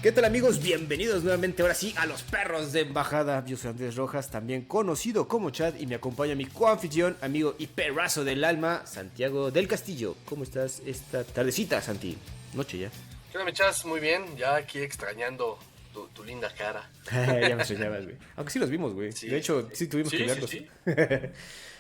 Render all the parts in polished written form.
¿Qué tal, amigos? Bienvenidos nuevamente ahora sí a Los Perros de Embajada. Yo soy Andrés Rojas, también conocido como Chad, y me acompaña mi coanfitrión, amigo y perrazo del alma, Santiago del Castillo. ¿Cómo estás esta tardecita, Santi? Noche ya. ¿Qué onda, me echas? Muy bien, ya aquí extrañando tu linda cara. Ya me soñabas, güey. Aunque sí los vimos, güey. De Sí, hecho, sí tuvimos que sí, sí, verlos. sí,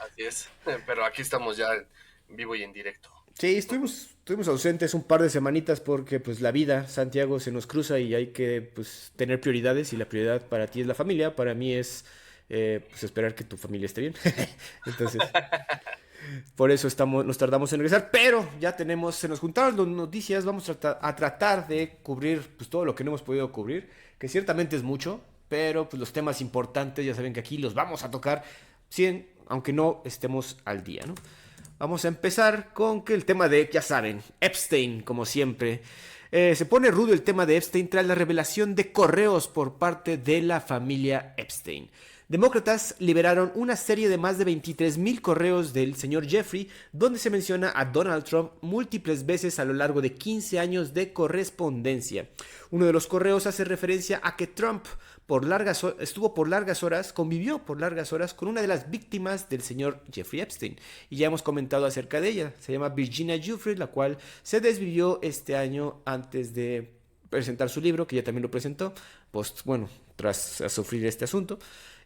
así es. Pero aquí estamos ya en vivo y en directo. Sí, estuvimos ausentes un par de semanitas porque pues la vida, Santiago, se nos cruza y hay que pues tener prioridades, y la prioridad para ti es la familia, para mí es pues esperar que tu familia esté bien. Entonces, por eso nos tardamos en regresar, pero ya se nos juntaron las noticias, vamos a tratar de cubrir pues todo lo que no hemos podido cubrir, que ciertamente es mucho, pero pues los temas importantes ya saben que aquí los vamos a tocar, aunque no estemos al día, ¿no? Vamos a empezar con que el tema de, ya saben, Epstein, como siempre. Se pone rudo el tema de Epstein tras la revelación de correos por parte de la familia Epstein. Demócratas liberaron una serie de más de 23,000 correos del señor Jeffrey, donde se menciona a Donald Trump múltiples veces a lo largo de 15 años de correspondencia. Uno de los correos hace referencia a que Trump convivió por largas horas con una de las víctimas del señor Jeffrey Epstein. Y ya hemos comentado acerca de ella. Se llama Virginia Giuffre, la cual se desvivió este año antes de presentar su libro, que ya también lo presentó, tras sufrir este asunto.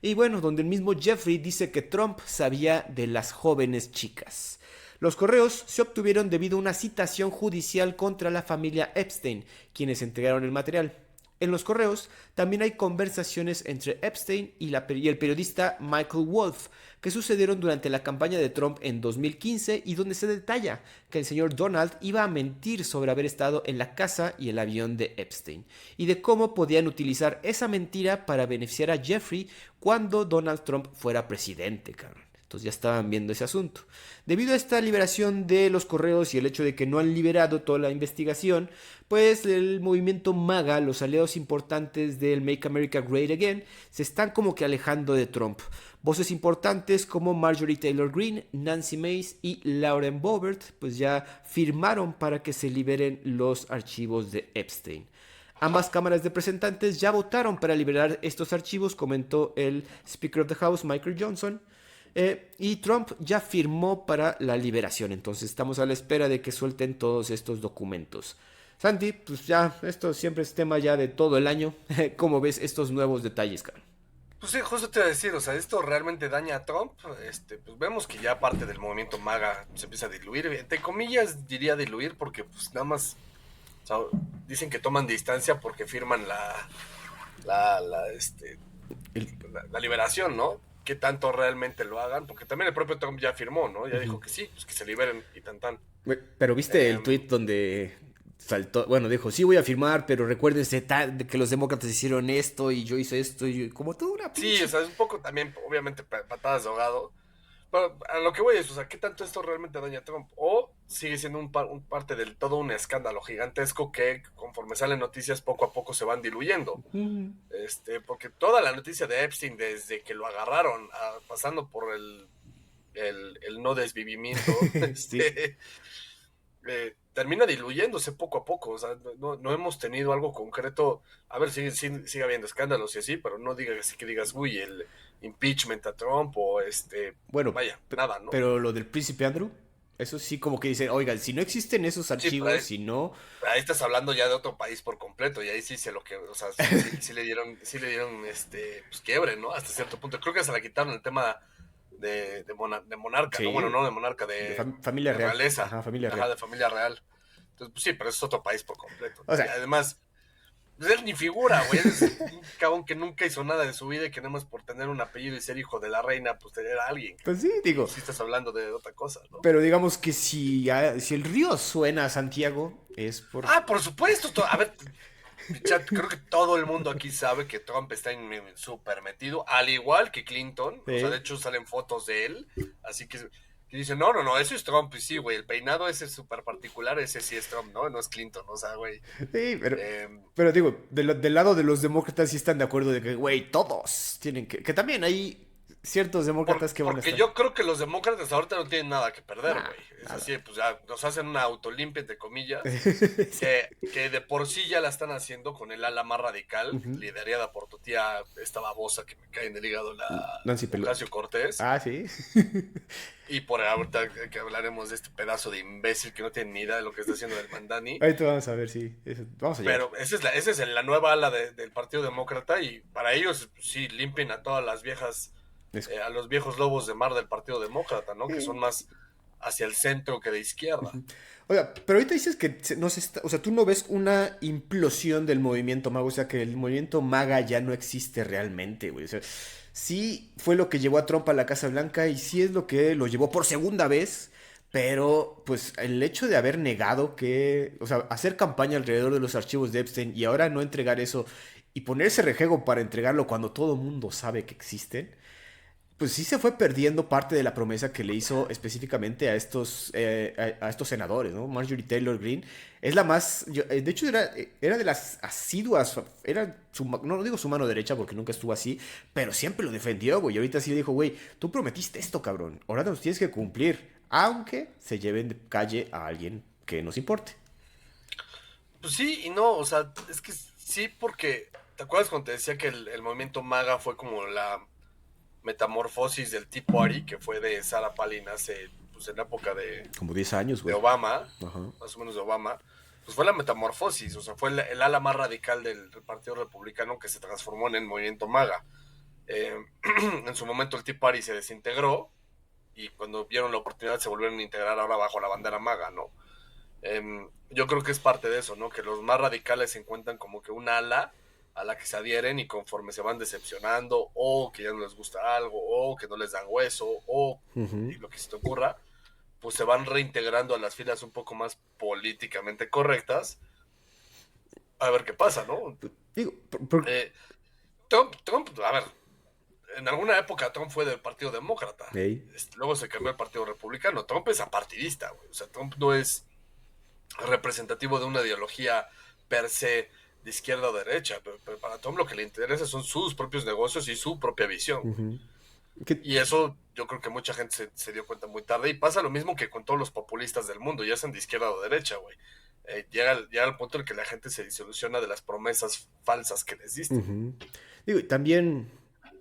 Y bueno, donde el mismo Jeffrey dice que Trump sabía de las jóvenes chicas. Los correos se obtuvieron debido a una citación judicial contra la familia Epstein, quienes entregaron el material. En los correos también hay conversaciones entre Epstein y el periodista Michael Wolff, que sucedieron durante la campaña de Trump en 2015, y donde se detalla que el señor Donald iba a mentir sobre haber estado en la casa y el avión de Epstein, y de cómo podían utilizar esa mentira para beneficiar a Jeffrey cuando Donald Trump fuera presidente, cabrón. Entonces ya estaban viendo ese asunto. Debido a esta liberación de los correos y el hecho de que no han liberado toda la investigación, pues el movimiento MAGA, los aliados importantes del Make America Great Again, se están como que alejando de Trump. Voces importantes como Marjorie Taylor Greene, Nancy Mace y Lauren Boebert pues ya firmaron para que se liberen los archivos de Epstein. Ambas cámaras de representantes ya votaron para liberar estos archivos, comentó el Speaker of the House, Michael Johnson. Y Trump ya firmó para la liberación. Entonces estamos a la espera de que suelten todos estos documentos. Santi, pues ya, esto siempre es tema ya de todo el año. ¿Cómo ves estos nuevos detalles, cara? Pues sí, justo te iba a decir, o sea, esto realmente daña a Trump. Pues vemos que ya parte del movimiento MAGA se empieza a diluir. Entre comillas diría diluir porque pues nada más, o sea, dicen que toman distancia porque firman la, la, este, El- la liberación, ¿no? ¿Qué tanto realmente lo hagan? Porque también el propio Trump ya firmó, ¿no? Ya Ujú. dijo que sí, pues que se liberen y tan tan. Pero viste el Eh, tweet donde saltó, bueno, dijo, sí voy a firmar, pero recuérdense de que los demócratas hicieron esto y yo hice esto, y como tú, una sí, o pinche. sea, es un poco también, obviamente, patadas de ahogado. Pero a lo que voy es, o sea, ¿qué tanto esto realmente daña a Trump? O sigue siendo un parte del todo un escándalo gigantesco que conforme salen noticias poco a poco se van diluyendo. Ujú. Porque toda la noticia de Epstein, desde que lo agarraron, pasando por el no desvivimiento, Sí. termina diluyéndose poco a poco. O sea, no hemos tenido algo concreto. A ver, sigue habiendo escándalos y así, pero no digas así que digas, uy, el impeachment a Trump o Bueno, vaya, nada, ¿no? pero lo del príncipe Andrew, eso sí como que dice, oigan, si no existen esos Sí, archivos, si no. ahí estás hablando ya de otro país por completo y ahí sí se lo que, o sea, sí le dieron, pues quiebre, ¿no? Hasta cierto punto. Creo que se la quitaron el tema de monarca, ¿no? Bueno, Sí, no de monarca, de de, familia de real. realeza, Ajá, familia ajá, real. de familia real. Entonces, pues sí, pero es otro país por completo, O ¿no? Y sea, además, pues él ni figura, güey, es un cabrón que nunca hizo nada de su vida y que nada más por tener un apellido y ser hijo de la reina, pues tener a alguien. pues sí, Y digo. sí estás hablando de otra cosa, ¿no? Pero digamos que si el río suena a Santiago, es por. Ah, por supuesto. A ver, chat, creo que todo el mundo aquí sabe que Trump está súper metido, al igual que Clinton. O sea, de Sí, hecho salen fotos de él. Así que dicen, no, no, no, eso es Trump. Y sí, güey, el peinado ese súper particular, ese sí es Trump, ¿no? No es Clinton, o sea, güey. sí, pero. Eh, Pero digo, del lado de los demócratas sí están de acuerdo de que, güey, todos tienen que. Que también ahí ciertos demócratas que van a Porque estar. yo creo que los demócratas ahorita no tienen nada que perder, Nah, güey. Es nada. así, pues ya nos hacen una autolimpia, entre comillas, que de por sí ya la están haciendo con el ala más radical, Ujú. liderada por tu tía, esta babosa que me cae en el hígado, la Nancy Pelosi. Ocasio Cortés. Ah, sí. Y por ahorita que hablaremos de este pedazo de imbécil que no tiene ni idea de lo que está haciendo el Mandani. Ahorita vamos a ver si. Vamos a llegar. Pero esa es la nueva ala del Partido Demócrata y para ellos sí limpian a todas las viejas, Es- a los viejos lobos de mar del Partido Demócrata, ¿no? Que son más hacia el centro que de izquierda. Oiga, pero ahorita dices que no se está, o sea, tú no ves una implosión del movimiento mago, o sea, que el movimiento maga ya no existe realmente, güey. O sea, sí fue lo que llevó a Trump a la Casa Blanca y sí es lo que lo llevó por segunda vez, pero pues el hecho de haber negado que, o sea, hacer campaña alrededor de los archivos de Epstein y ahora no entregar eso y ponerse rejego para entregarlo cuando todo el mundo sabe que existen, pues sí se fue perdiendo parte de la promesa que le hizo específicamente a a estos senadores, ¿no? Marjorie Taylor Greene es la más, de hecho era de las asiduas, era no digo su mano derecha porque nunca estuvo así, pero siempre lo defendió, güey. Y ahorita sí le dijo, güey, tú prometiste esto, cabrón, ahora nos tienes que cumplir, aunque se lleven de calle a alguien que nos importe. Pues sí y no, o sea, es que sí porque, ¿te acuerdas cuando te decía que el movimiento MAGA fue como la metamorfosis del Tea Party, que fue de Sarah Palin hace, pues en la época Como 10 años, de güey. Obama, Ajá. más o menos de Obama, pues fue la metamorfosis, o sea, fue el ala más radical del Partido Republicano que se transformó en el movimiento MAGA. Eh, en su momento el Tea Party se desintegró y cuando vieron la oportunidad se volvieron a integrar ahora bajo la bandera MAGA, ¿no? Yo creo que es parte de eso, ¿no? Que los más radicales se encuentran como que un ala a la que se adhieren y conforme se van decepcionando o que ya no les gusta algo o que no les dan hueso o Ujú. y lo que se te ocurra, pues se van reintegrando a las filas un poco más políticamente correctas a ver qué pasa, ¿no? Digo, Eh, Trump, a ver, en alguna época Trump fue del Partido Demócrata, Ey. luego se cambió al Partido Republicano. Trump es apartidista, güey. O sea, Trump no es representativo de una ideología per se de izquierda o derecha, pero para Trump lo que le interesa son sus propios negocios y su propia visión, güey. Ujú. ¿Qué? Y eso yo creo que mucha gente se dio cuenta muy tarde. Y pasa lo mismo que con todos los populistas del mundo, ya sean de izquierda o derecha, güey. Llega al punto en el que la gente se desilusiona de las promesas falsas que les diste. Ujú. Digo, y también,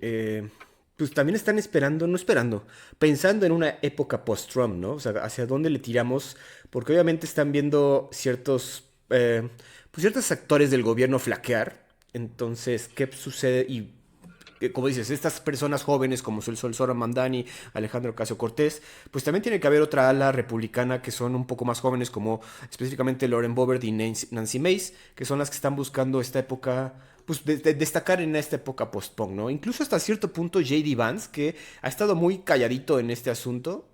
eh, pues también están esperando, no esperando, pensando en una época post-Trump, ¿no? O sea, hacia dónde le tiramos, porque obviamente están viendo pues ciertos actores del gobierno flaquear. Entonces, ¿qué sucede? Y como dices, estas personas jóvenes como Sol Sora Mandani, Alejandro Ocasio Cortés, pues también tiene que haber otra ala republicana que son un poco más jóvenes, como específicamente Lauren Boebert y Nancy Mace, que son las que están buscando esta época, pues destacar en esta época post-punk, ¿no? Incluso hasta cierto punto J.D. Vance, que ha estado muy calladito en este asunto.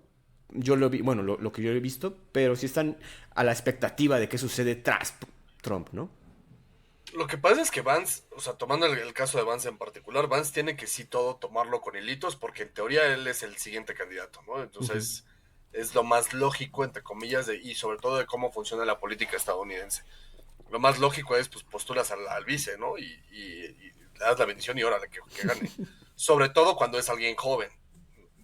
Yo lo vi, bueno, lo que yo he visto, pero sí están a la expectativa de qué sucede tras Trump, ¿no? Lo que pasa es que Vance, o sea, tomando el caso de Vance en particular, Vance tiene que sí todo tomarlo con hilitos porque en teoría él es el siguiente candidato, ¿no? Ujú. Entonces es lo más lógico, entre comillas, y sobre todo de cómo funciona la política estadounidense. Lo más lógico es, pues, postulas al vice, ¿no? Y le das la bendición y órale, que gane. Sobre todo cuando es alguien joven,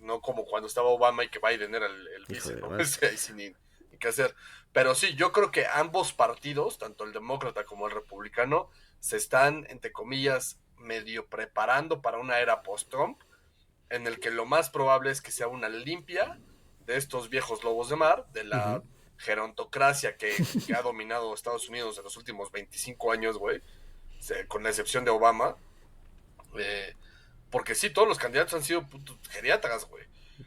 no como cuando estaba Obama y que Biden era el Hijo vice, de ¿no? madre. Ahí sí ni qué hacer. Pero sí, yo creo que ambos partidos, tanto el demócrata como el republicano, se están, entre comillas, medio preparando para una era post-Trump, en el que lo más probable es que sea una limpia de estos viejos lobos de mar, de Ujú. la gerontocracia que ha dominado Estados Unidos en los últimos 25 años, güey, con la excepción de Obama. Eh, porque sí, todos los candidatos han sido putos geriatras, güey.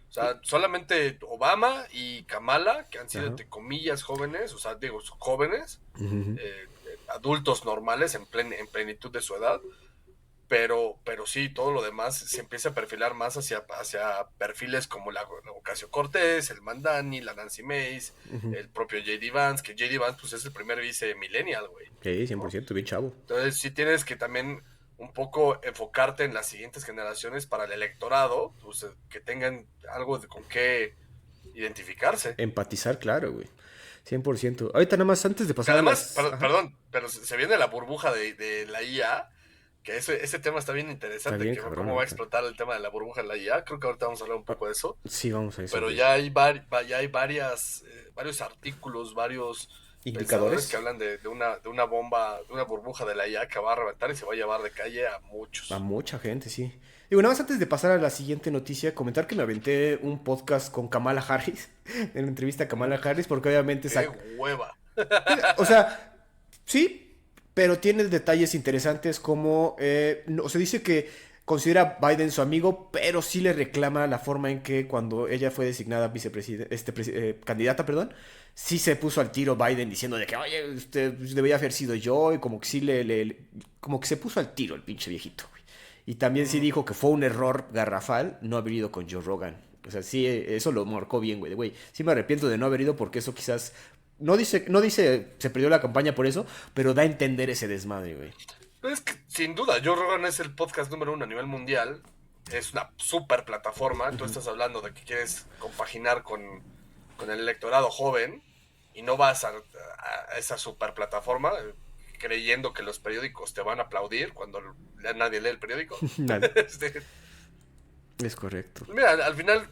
O sea, solamente Obama y Kamala, que han sido, Ajá. entre comillas, jóvenes, o sea, digo, jóvenes, Ujú. adultos normales en plenitud de su edad, pero sí, todo lo demás se empieza a perfilar más hacia perfiles como la Ocasio Cortés, el Mandani, la Nancy Mace, Ujú. el propio J.D. Vance, que J.D. Vance pues es el primer vice millennial, güey, Sí, cien por ¿no? ciento bien chavo. Entonces sí tienes que también un poco enfocarte en las siguientes generaciones para el electorado, pues que tengan algo con qué identificarse. Empatizar, claro, güey. 100%. Ahorita nada más antes de Porque pasar a además, las... Ajá. perdón, pero se viene la burbuja de la IA Que ese tema está bien Está interesante, bien, que cabrón, cómo va a ahorita. explotar el tema de la burbuja en la IA. Creo que ahorita vamos a hablar un poco de eso. Sí, vamos a eso, Pero güey. ya hay varios artículos, varios pensadores que ¿Indicadores? hablan de una bomba, de una burbuja de la IA que va a reventar y se va a llevar de calle a A muchos. mucha gente, sí. Y bueno, más antes de pasar a la siguiente noticia, comentar que me aventé un podcast con Kamala Harris, en la entrevista a Kamala Harris, porque obviamente ¡Qué hueva! o sea, sí, pero tiene detalles interesantes como, o se dice que considera a Biden su amigo, pero sí le reclama la forma en que cuando ella fue designada vicepresidente, candidata, perdón, sí se puso al tiro Biden diciendo de que, oye, usted debería haber sido yo, y como que sí como que se puso al tiro el pinche viejito, güey. Y también sí Mm, dijo que fue un error garrafal no haber ido con Joe Rogan. O sea, sí, eso lo marcó bien, güey. Güey, sí me arrepiento de no haber ido porque eso quizás no dice se perdió la campaña por eso, pero da a entender ese desmadre, güey. Es que, sin duda, Joe Rogan es el podcast número uno a nivel mundial. Es una super plataforma. Tú estás hablando de que quieres compaginar con el electorado joven y no vas a esa super plataforma creyendo que los periódicos te van a aplaudir cuando nadie lee el periódico. Nada, Este, es correcto. mira, al final,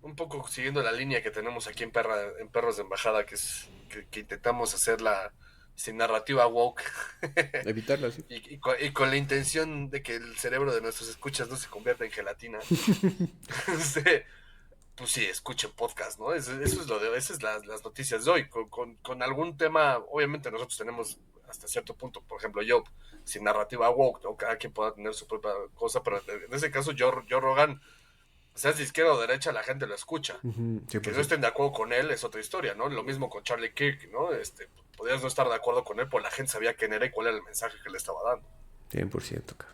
un poco siguiendo la línea que tenemos aquí en Perros de Embajada, que es que intentamos hacer la sin narrativa woke Evitarla, sí. y con la intención de que el cerebro de nuestros escuchas no se convierta en gelatina. Este, pues sí, escuchen podcast, ¿no? Eso es lo de, esas son las noticias de hoy. Con algún tema, obviamente nosotros tenemos hasta cierto punto, por ejemplo, yo, sin narrativa woke, ¿no? Cada quien pueda tener su propia cosa, pero en ese caso yo Rogan, seas de izquierda o derecha, la gente lo escucha. Ujú, Que no 100%. estén de acuerdo con él es otra historia, ¿no? Lo mismo con Charlie Kirk, ¿no? Podrías no estar de acuerdo con él, pero la gente sabía quién era y cuál era el mensaje que le estaba dando. 100%, cabrón.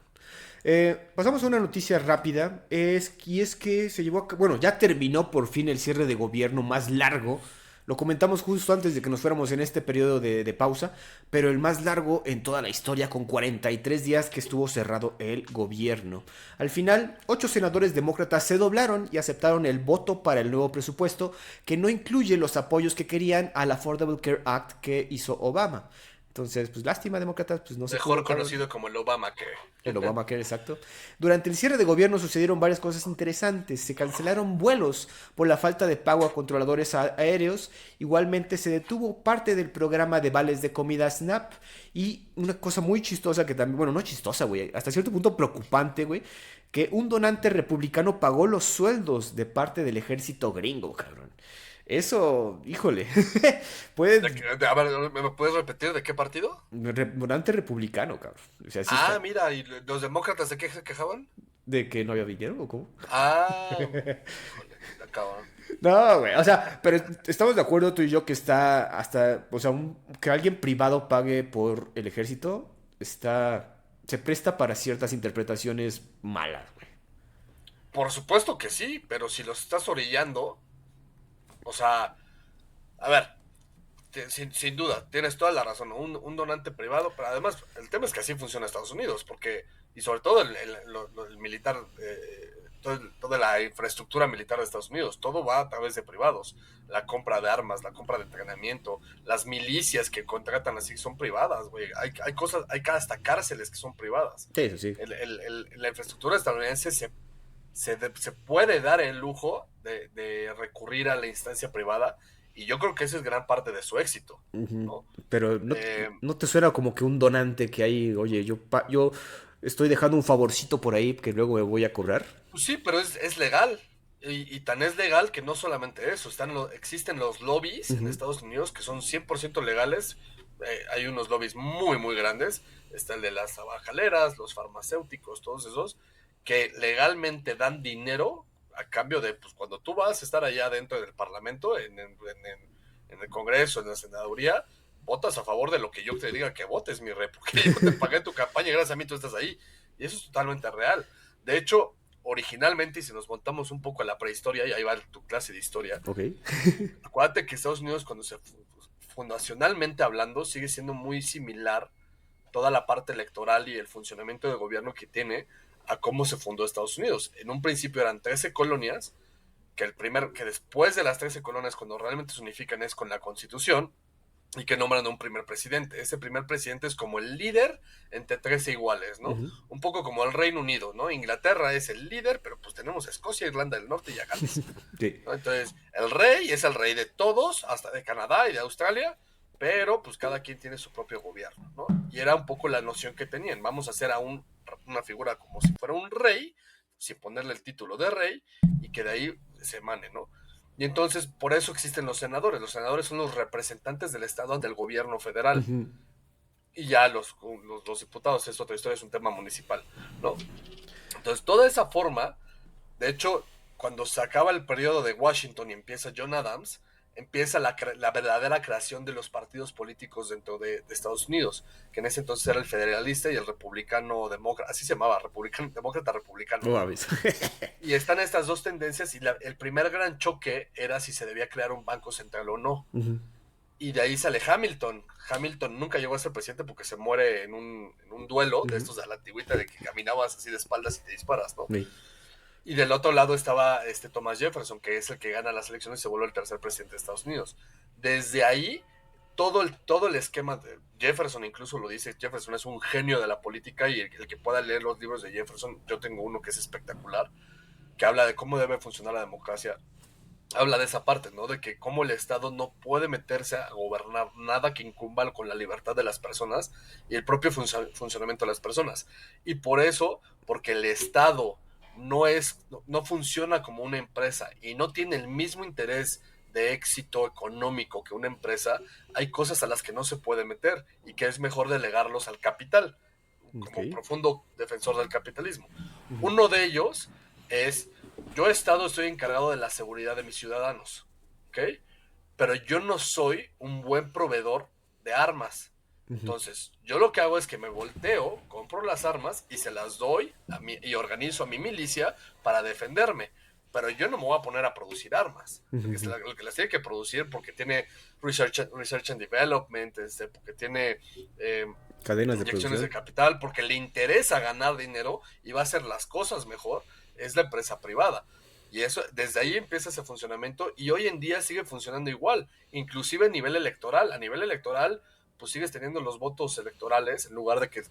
Pasamos a una noticia rápida. Y es que se llevó bueno, ya terminó por fin el cierre de gobierno más largo. Lo comentamos justo antes de que nos fuéramos en este periodo de pausa, pero el más largo en toda la historia, con 43 días que estuvo cerrado el gobierno. Al final, 8 senadores demócratas se doblaron y aceptaron el voto para el nuevo presupuesto, que no incluye los apoyos que querían al Affordable Care Act que hizo Obama. Entonces, pues lástima, demócratas, pues no se Mejor pudo, cabrón. conocido como el Obamacare. El Obamacare, exacto. Durante el cierre de gobierno sucedieron varias cosas interesantes. Se cancelaron vuelos por la falta de pago a controladores aéreos. Igualmente se detuvo parte del programa de vales de comida SNAP. Y una cosa muy chistosa que también, bueno, no chistosa, güey, hasta cierto punto preocupante, güey, que un donante republicano pagó los sueldos de parte del ejército gringo, cabrón. Eso, híjole, puede. A ver, ¿me puedes repetir de qué partido? Donante republicano, cabrón. O sea, sí está. Ah, mira, ¿y los demócratas de qué se quejaban? ¿De que no había dinero o cómo? Ah, híjole, acaban. No, güey, o sea, pero estamos de acuerdo tú y yo que está hasta, o sea, que alguien privado pague por el ejército, se presta para ciertas interpretaciones malas, güey. Por supuesto que sí, pero si los estás orillando, o sea, a ver, sin duda, tienes toda la razón, ¿no? Un donante privado, pero además el tema es que así funciona Estados Unidos, porque, y sobre todo el militar, toda la infraestructura militar de Estados Unidos, todo va a través de privados, la compra de armas, la compra de entrenamiento, las milicias que contratan así son privadas, güey, hay cosas, hay hasta cárceles que son privadas. Sí, eso sí. La infraestructura estadounidense se puede dar el lujo de recurrir a la instancia privada y yo creo que eso es gran parte de su éxito, Ujú. ¿no? Pero Eh, no te suena como que un donante que hay, oye, yo estoy dejando un favorcito por ahí que luego me voy a cobrar. pues sí, pero es legal. Y tan es legal que no solamente eso, existen los lobbies en Ujú. Estados Unidos que son 100% legales. Hay unos lobbies muy, muy grandes. Está el de las tabacaleras, los farmacéuticos, todos esos, que legalmente dan dinero a cambio de, pues cuando tú vas a estar allá dentro del Parlamento, en el Congreso, en la Senaduría, votas a favor de lo que yo te diga que votes, mi rey, porque yo te pagué tu campaña y gracias a mí tú estás ahí. Y eso es totalmente real. De hecho, originalmente, y si nos montamos un poco a la prehistoria, y ahí va tu clase de historia, Ok. acuérdate que Estados Unidos, cuando fundacionalmente hablando, sigue siendo muy similar toda la parte electoral y el funcionamiento de gobierno que tiene a cómo se fundó Estados Unidos. En un principio eran 13 colonias, que después de las 13 colonias, cuando realmente se unifican es con la Constitución, y que nombran a un primer presidente. Ese primer presidente es como el líder entre 13 iguales, ¿no? Ujú. Un poco como el Reino Unido, ¿no? Inglaterra es el líder, pero pues tenemos a Escocia, Irlanda del Norte y a Gales, Sí. ¿no? Entonces, el rey es el rey de todos, hasta de Canadá y de Australia, pero pues cada quien tiene su propio gobierno, ¿no? Y era un poco la noción que tenían, vamos a hacer a una figura como si fuera un rey, sin ponerle el título de rey, y que de ahí se emane, ¿no? Y entonces, por eso existen los senadores. Los senadores son los representantes del Estado ante el gobierno federal. Ujú. Y ya los diputados es otra historia, es un tema municipal, ¿no? Entonces, toda esa forma, de hecho, cuando se acaba el periodo de Washington y empieza John Adams, empieza la verdadera creación de los partidos políticos dentro de Estados Unidos, que en ese entonces era el federalista y el republicano demócrata, así se llamaba, republicano, demócrata republicano, No ¿no? mames. Y están estas dos tendencias y el primer gran choque era si se debía crear un banco central o no. Ujú. Y de ahí sale Hamilton. Hamilton nunca llegó a ser presidente porque se muere en un duelo de Ujú. estos de la antigüita de que caminabas así de espaldas y te disparas, ¿no? Sí. Y del otro lado estaba Thomas Jefferson, que es el que gana las elecciones y se vuelve el tercer presidente de Estados Unidos. Desde ahí, todo el esquema de Jefferson, incluso lo dice, Jefferson es un genio de la política y el que pueda leer los libros de Jefferson, yo tengo uno que es espectacular, que habla de cómo debe funcionar la democracia, habla de esa parte, ¿no? De que cómo el Estado no puede meterse a gobernar nada que incumba con la libertad de las personas y el propio funcionamiento de las personas. Y por eso, porque el Estado no funciona como una empresa y no tiene el mismo interés de éxito económico que una empresa, hay cosas a las que no se puede meter y que es mejor delegarlos al capital, Ok. como profundo defensor del capitalismo. Ujú. Uno de ellos es, yo estoy encargado de la seguridad de mis ciudadanos, ¿ok? Pero yo no soy un buen proveedor de armas. Ujú. Entonces, yo lo que hago es que me volteo, compro las armas y se las doy y organizo a mi milicia para defenderme. Pero yo no me voy a poner a producir armas. Ujú. Lo que las tiene que producir porque tiene research and development, porque tiene Cadenas de inyecciones de producción. capital, porque le interesa ganar dinero y va a hacer las cosas mejor, es la empresa privada. Y eso, desde ahí empieza ese funcionamiento y hoy en día sigue funcionando igual, inclusive a nivel electoral. A nivel electoral, pues sigues teniendo los votos electorales en lugar de que,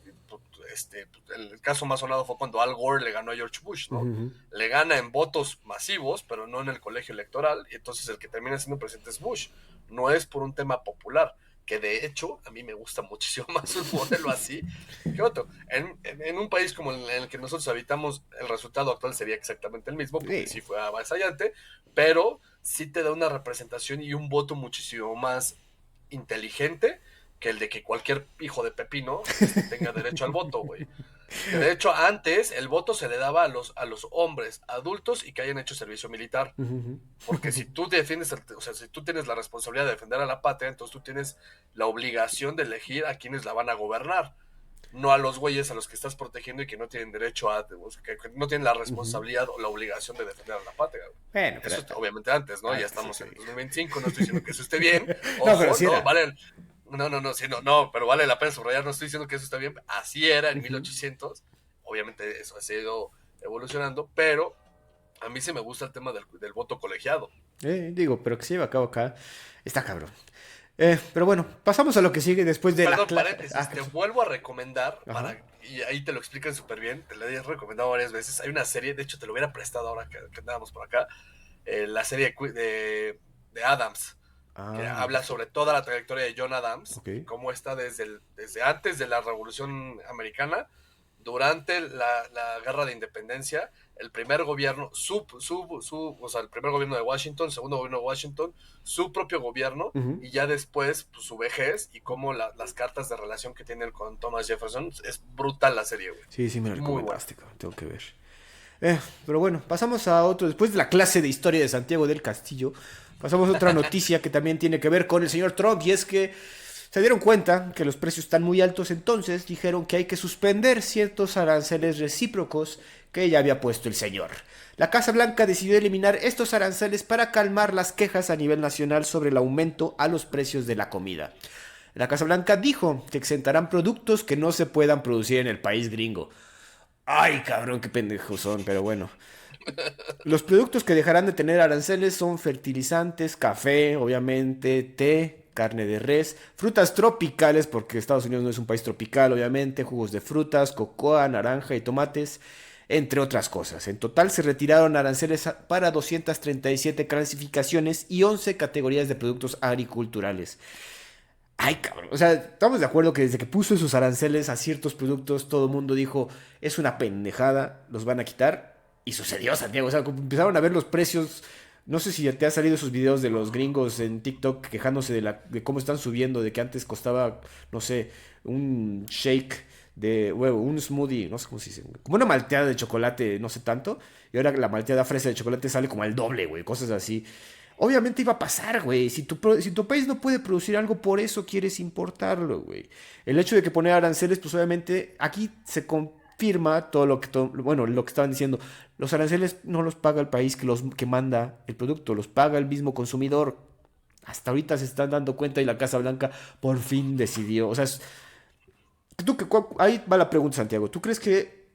el caso más sonado fue cuando Al Gore le ganó a George Bush, ¿no? Ujú. Le gana en votos masivos, pero no en el colegio electoral, y entonces el que termina siendo presidente es Bush. No es por un tema popular, que de hecho a mí me gusta muchísimo más un modelo así que otro. En un país como en el que nosotros habitamos, el resultado actual sería exactamente el mismo, porque Sí. sí fue avasallante, pero sí te da una representación y un voto muchísimo más inteligente que el de que cualquier hijo de pepino tenga derecho al voto, güey. Que de hecho antes el voto se le daba a los hombres adultos y que hayan hecho servicio militar. Ujú. Porque si tú defiendes, o sea, si tú tienes la responsabilidad de defender a la patria, entonces tú tienes la obligación de elegir a quienes la van a gobernar, no a los güeyes a los que estás protegiendo y que no tienen derecho a, o sea, que no tienen la Ujú. responsabilidad o la obligación de defender a la patria. Bueno, pero Eso obviamente antes, ¿no? Ya antes sí, estamos sí. en el 2025, no estoy diciendo que eso esté bien, No, pero ojo, sí no, era. vale, no, sí, no, pero vale la pena subrayar, no estoy diciendo que eso está bien, así era en Ujú. 1800, obviamente eso ha sido evolucionando, pero a mí sí me gusta el tema del voto colegiado. Digo, pero que se lleva a cabo acá. Está cabrón. Pero bueno, pasamos a lo que sigue después de la Perdón, clase. paréntesis, te vuelvo a recomendar Ajá. y ahí te lo explican súper bien, te lo he recomendado varias veces. Hay una serie, de hecho te lo hubiera prestado ahora que andábamos por acá, la serie de Adams, que Ah, habla listo. sobre toda la trayectoria de John Adams Ok. y cómo está desde antes de la Revolución Americana, durante la Guerra de Independencia, el primer gobierno, o sea, el primer gobierno de Washington, segundo gobierno de Washington, su propio gobierno, Ujú. y ya después pues, su vejez y cómo las cartas de relación que tiene él con Thomas Jefferson. Es brutal la serie, güey. Sí, sí me lo Muy buena. recomendaste, cabrón, tengo que ver. Pero bueno, pasamos a otro. Después de la clase de historia de Santiago del Castillo, pasamos a otra noticia que también tiene que ver con el señor Trump. Y es que se dieron cuenta que los precios están muy altos, entonces dijeron que hay que suspender ciertos aranceles recíprocos que ya había puesto el señor. La Casa Blanca decidió eliminar estos aranceles para calmar las quejas a nivel nacional sobre el aumento a los precios de la comida. La Casa Blanca dijo que exentarán productos que no se puedan producir en el país gringo. Ay, cabrón, qué pendejos son, pero bueno. Los productos que dejarán de tener aranceles son fertilizantes, café, obviamente, té, carne de res, frutas tropicales, porque Estados Unidos no es un país tropical, obviamente, jugos de frutas, cocoa, naranja y tomates, entre otras cosas. En total se retiraron aranceles para 237 clasificaciones y 11 categorías de productos agriculturales. Ay, cabrón. O sea, estamos de acuerdo que desde que puso esos aranceles a ciertos productos, todo el mundo dijo, es una pendejada, los van a quitar. Y sucedió, Santiago. O sea, como empezaron a ver los precios. No sé si ya te ha salido esos videos de los gringos en TikTok quejándose de cómo están subiendo, de que antes costaba, no sé, un shake de huevo, un smoothie, no sé cómo se dice, como una malteada de chocolate, no sé tanto. Y ahora la malteada fresa de chocolate sale como al doble, güey, cosas así. Obviamente iba a pasar, güey. Si tu país no puede producir algo, por eso quieres importarlo, güey. El hecho de que poner aranceles, pues obviamente aquí se confirma todo lo que, bueno, lo que estaban diciendo. Los aranceles no los paga el país que manda el producto, los paga el mismo consumidor. Hasta ahorita se están dando cuenta y la Casa Blanca por fin decidió. O sea, ahí va la pregunta, Santiago. ¿Tú crees que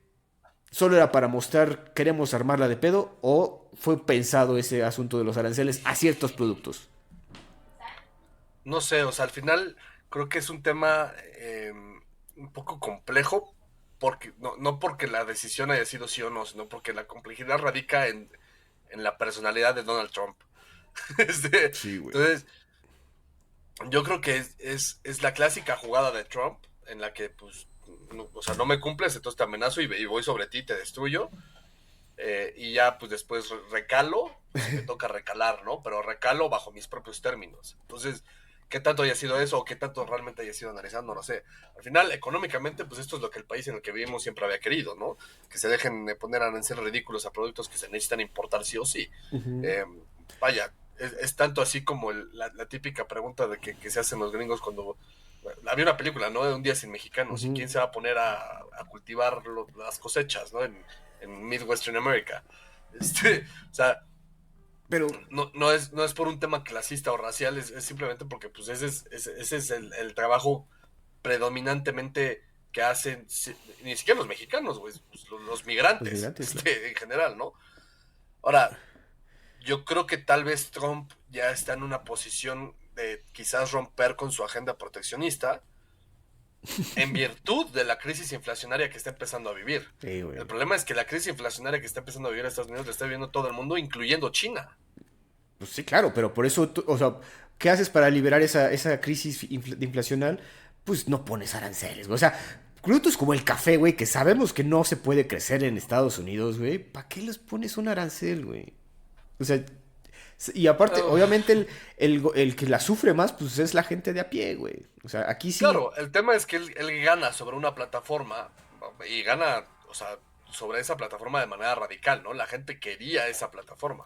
solo era para mostrar queremos armarla de pedo o fue pensado ese asunto de los aranceles a ciertos productos? No sé, o sea, al final creo que es un tema un poco complejo, porque no porque la decisión haya sido sí o no, sino porque la complejidad radica en la personalidad de Donald Trump. Sí, güey. Entonces, yo creo que es la clásica jugada de Trump en la que, pues, no, o sea, no me cumples, entonces te amenazo y voy sobre ti, te destruyo. Y ya, pues después recalo, si me toca recalar, ¿no? Pero recalo bajo mis propios términos. Entonces, ¿qué tanto haya sido eso o qué tanto realmente haya sido analizando? No sé. Al final, económicamente, pues esto es lo que el país en el que vivimos siempre había querido, ¿no? Que se dejen de poner aranceles ridículos a productos que se necesitan importar sí o sí. Ujú. Eh, vaya, es tanto así como la típica pregunta de que se hacen los gringos cuando... Había una película, ¿no? De Un día sin mexicanos. ¿Y Ujú. quién se va a poner a cultivar las cosechas, ¿no? En Midwestern America. O sea, Pero, no es por un tema clasista o racial, es simplemente porque pues ese es el trabajo predominantemente que hacen, ni siquiera los mexicanos, güey, pues, los los migrantes, migrantes, claro. en general, ¿no? Ahora, yo creo que tal vez Trump ya está en una posición de quizás romper con su agenda proteccionista en virtud de la crisis inflacionaria que está empezando a vivir. Sí, güey. El problema es que la crisis inflacionaria que está empezando a vivir Estados Unidos la está viviendo todo el mundo, incluyendo China. Pues sí, claro, pero por eso, o sea, ¿qué haces para liberar esa crisis inflacional? Pues no pones aranceles, güey. O sea, productos como el café, güey, que sabemos que no se puede crecer en Estados Unidos, güey. ¿Para qué les pones un arancel, güey? O sea, y aparte, Uh, obviamente el que la sufre más, pues es la gente de a pie, güey. O sea, aquí sí. claro, el tema es que él gana sobre una plataforma y gana, o sea, sobre esa plataforma de manera radical, ¿no? La gente quería esa plataforma.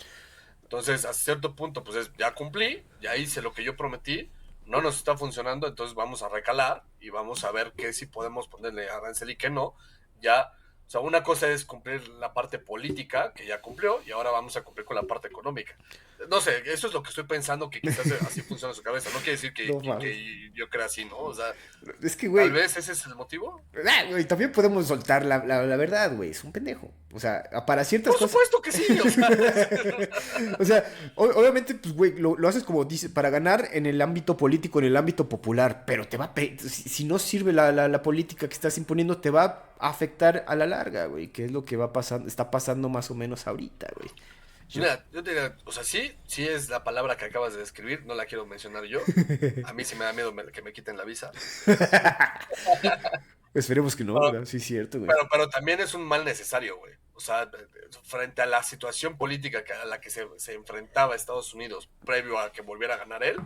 Entonces, a cierto punto, pues ya cumplí, ya hice lo que yo prometí, no nos está funcionando, entonces vamos a recalar y vamos a ver qué si podemos ponerle arancel y qué no. Ya, o sea, una cosa es cumplir la parte política, que ya cumplió, y ahora vamos a cumplir con la parte económica. No sé, eso es lo que estoy pensando que quizás así funciona su cabeza. No quiere decir que, No que, mames. que yo crea así, ¿no? O sea, Es que, tal güey, vez ese es el motivo. güey, también podemos soltar la verdad, güey. Es un pendejo. O sea, para ciertas Por cosas. supuesto que sí, o sea. O sea, obviamente, pues, güey, lo haces como dice, para ganar en el ámbito político, en el ámbito popular, pero te va si no sirve la política que estás imponiendo, te va a afectar a la larga, güey, que es lo que va pasando, está pasando más o menos ahorita, güey. Yo- Mira, yo te diría, o sea, sí es la palabra que acabas de describir, no la quiero mencionar yo. A mí sí me da miedo que me quiten la visa. Esperemos que no, Pero, ¿verdad? Sí, es cierto, güey. pero también es un mal necesario, güey. O sea, frente a la situación política a la que se enfrentaba Estados Unidos previo a que volviera a ganar él,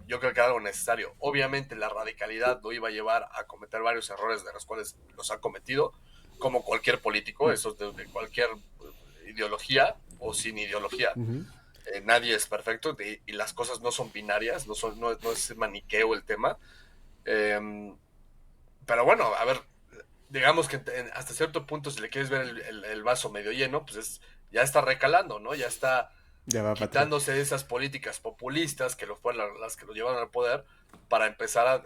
yo creo que era algo necesario. Obviamente la radicalidad lo iba a llevar a cometer varios errores de los cuales los ha cometido, como cualquier político, eso es de cualquier ideología o sin ideología. Ujú. Nadie es perfecto y las cosas no son binarias, no es maniqueo el tema. Eh, pero bueno, a ver, digamos que hasta cierto punto, si le quieres ver el vaso medio lleno, pues ya está recalando, ¿no? Ya está Ya va para atrás. quitándose de esas políticas populistas que fueron las que lo llevaron al poder para empezar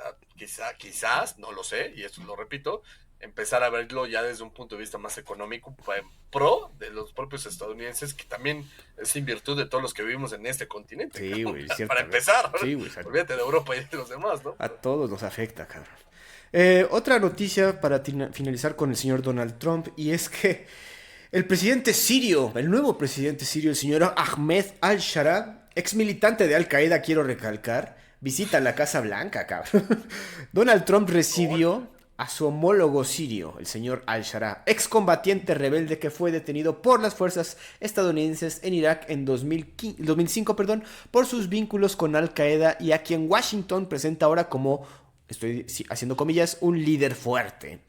quizás, no lo sé, y esto lo repito, empezar a verlo ya desde un punto de vista más económico, en pro de los propios estadounidenses, que también es en virtud de todos los que vivimos en este continente. Sí, güey, Para ciertamente. empezar, Sí, güey. olvídate de Europa y de los demás, ¿no? A todos nos afecta, cabrón. Otra noticia para finalizar con el señor Donald Trump, y es que el presidente sirio, el nuevo presidente sirio, el señor Ahmed al-Shara, ex militante de Al-Qaeda, quiero recalcar, visita la Casa Blanca, cabrón. Donald Trump recibió a su homólogo sirio, el señor al-Shara, excombatiente rebelde que fue detenido por las fuerzas estadounidenses en Irak en 2005, perdón, por sus vínculos con Al-Qaeda, y a quien Washington presenta ahora como, estoy haciendo comillas, un líder fuerte.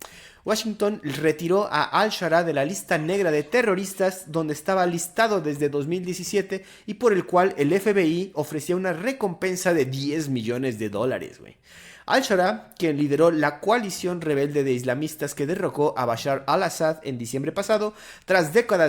Washington retiró a al-Shara de la lista negra de terroristas donde estaba listado desde 2017 y por el cual el FBI ofrecía una recompensa de $10 millones, güey. Al-Shara, quien lideró la coalición rebelde de islamistas que derrocó a Bashar al-Assad en diciembre pasado, tras décadas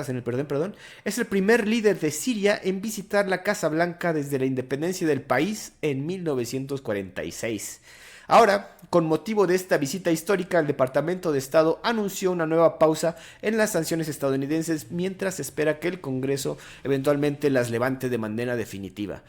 en el poder, es el primer líder de Siria en visitar la Casa Blanca desde la independencia del país en 1946. Ahora, con motivo de esta visita histórica, el Departamento de Estado anunció una nueva pausa en las sanciones estadounidenses mientras se espera que el Congreso eventualmente las levante de manera definitiva.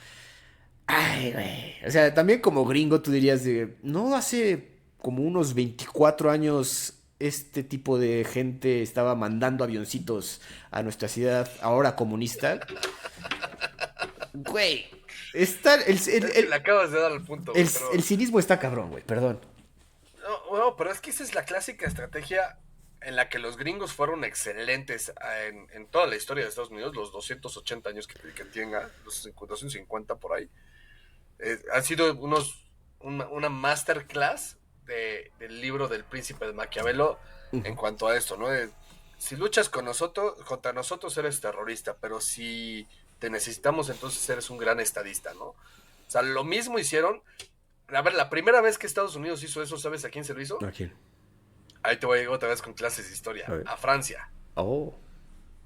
Ay, güey. O sea, también como gringo tú dirías no hace como unos 24 años este tipo de gente estaba mandando avioncitos a nuestra ciudad ahora comunista. Güey, está Le acabas de dar el punto, güey, pero... el cinismo está cabrón, güey, perdón. No, pero es que esa es la clásica estrategia en la que los gringos fueron excelentes en toda la historia de Estados Unidos, los 280 años que tenga, los 250 por ahí. Han sido una masterclass del libro del príncipe de Maquiavelo en cuanto a esto, ¿no? Si luchas contra nosotros eres terrorista, pero si te necesitamos entonces eres un gran estadista, ¿no? O sea, lo mismo hicieron. A ver, la primera vez que Estados Unidos hizo eso, ¿sabes a quién se lo hizo? ¿A quién? Ahí te voy a ir otra vez con clases de historia. A Francia. Oh.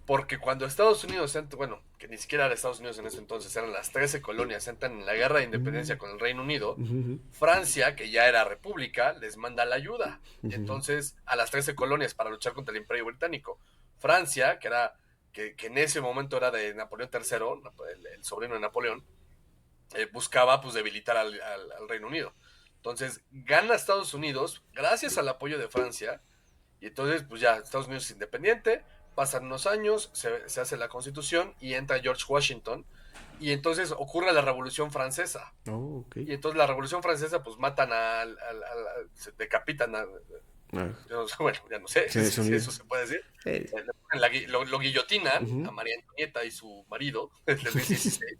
Porque cuando Estados Unidos, bueno, que ni siquiera era Estados Unidos en ese entonces, eran las 13 colonias, entran en la guerra de independencia con el Reino Unido, Francia, que ya era república, les manda la ayuda. Y entonces, a las 13 colonias para luchar contra el Imperio Británico. Francia, que en ese momento era de Napoleón III, el sobrino de Napoleón, buscaba pues debilitar al Reino Unido. Entonces, gana Estados Unidos gracias al apoyo de Francia, y entonces, pues ya, Estados Unidos es independiente. Pasan unos años, se hace la Constitución y entra George Washington. Y entonces ocurre la Revolución Francesa. Oh, okay. Y entonces la Revolución Francesa, pues matan se decapitan bueno, ya no sé si eso se puede decir. Lo guillotinan a María Antonieta y su marido, Luis XVI.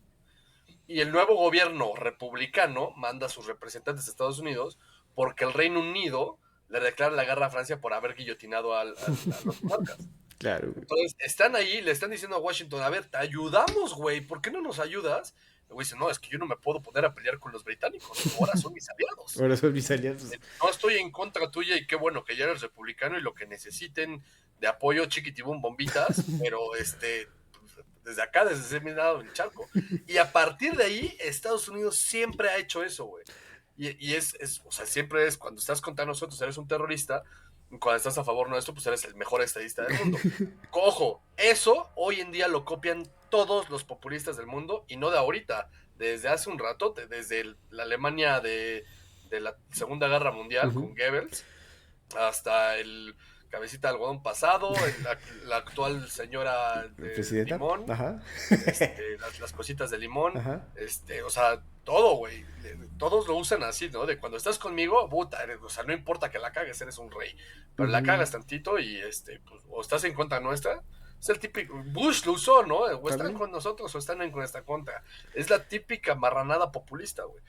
Y el nuevo gobierno republicano manda a sus representantes a Estados Unidos porque el Reino Unido le declara la guerra a Francia por haber guillotinado a los monarcas. Claro, güey. Entonces, están ahí, le están diciendo a Washington, a ver, te ayudamos, güey, ¿por qué no nos ayudas? El güey dice, no, es que yo no me puedo poner a pelear con los británicos, ahora son mis aliados. Ahora son mis aliados. No estoy en contra tuya y qué bueno que ya eres republicano y lo que necesiten de apoyo, chiquitibum, bombitas, pero desde acá, desde ese mismo lado del charco. Y a partir de ahí, Estados Unidos siempre ha hecho eso, güey. Y o sea, siempre es, cuando estás contra nosotros, eres un terrorista, cuando estás a favor nuestro, pues eres el mejor estadista del mundo. Ojo, eso hoy en día lo copian todos los populistas del mundo, y no de ahorita, desde hace un rato, desde la Alemania de la Segunda Guerra Mundial, con Goebbels, hasta el cabecita de algodón pasado, la actual señora de limón, las cositas de limón, o sea, todo, güey, todos lo usan así, ¿no? De cuando estás conmigo, puta, o sea, no importa que la cagues, eres un rey, pero la cagas tantito y pues, o estás en contra nuestra. Es el típico, Bush lo usó, ¿no? O están con nosotros o están en nuestra contra. Es la típica marranada populista, güey.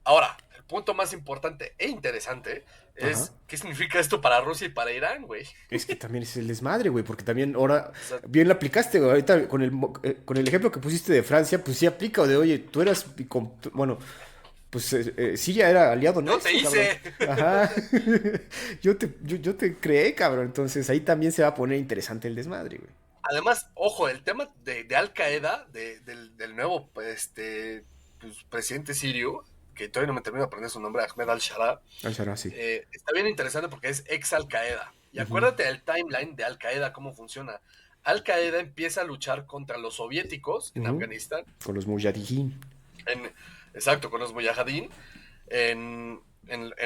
Ahora, el punto más importante e interesante es qué significa esto para Rusia y para Irán, güey. Es que también es el desmadre, güey, porque también ahora bien lo aplicaste, güey. Ahorita con el ejemplo que pusiste de Francia, pues sí aplica, o de, oye, tú eras, bueno, pues Siria era aliado nuestro. No te hice. Ajá. yo te creé, cabrón. Entonces ahí también se va a poner interesante el desmadre, güey. Además, ojo, el tema de Al Qaeda, del nuevo pues, presidente sirio, que todavía no me termino de aprender su nombre, Ahmed al-Sharaa, Al-Sharaa, sí. está bien interesante porque es ex Al-Qaeda. Y Ujú, acuérdate del timeline de Al-Qaeda, cómo funciona. Al-Qaeda empieza a luchar contra los soviéticos en ujú. Afganistán, Con los mujahideen. en, exacto, con los mujahideen, en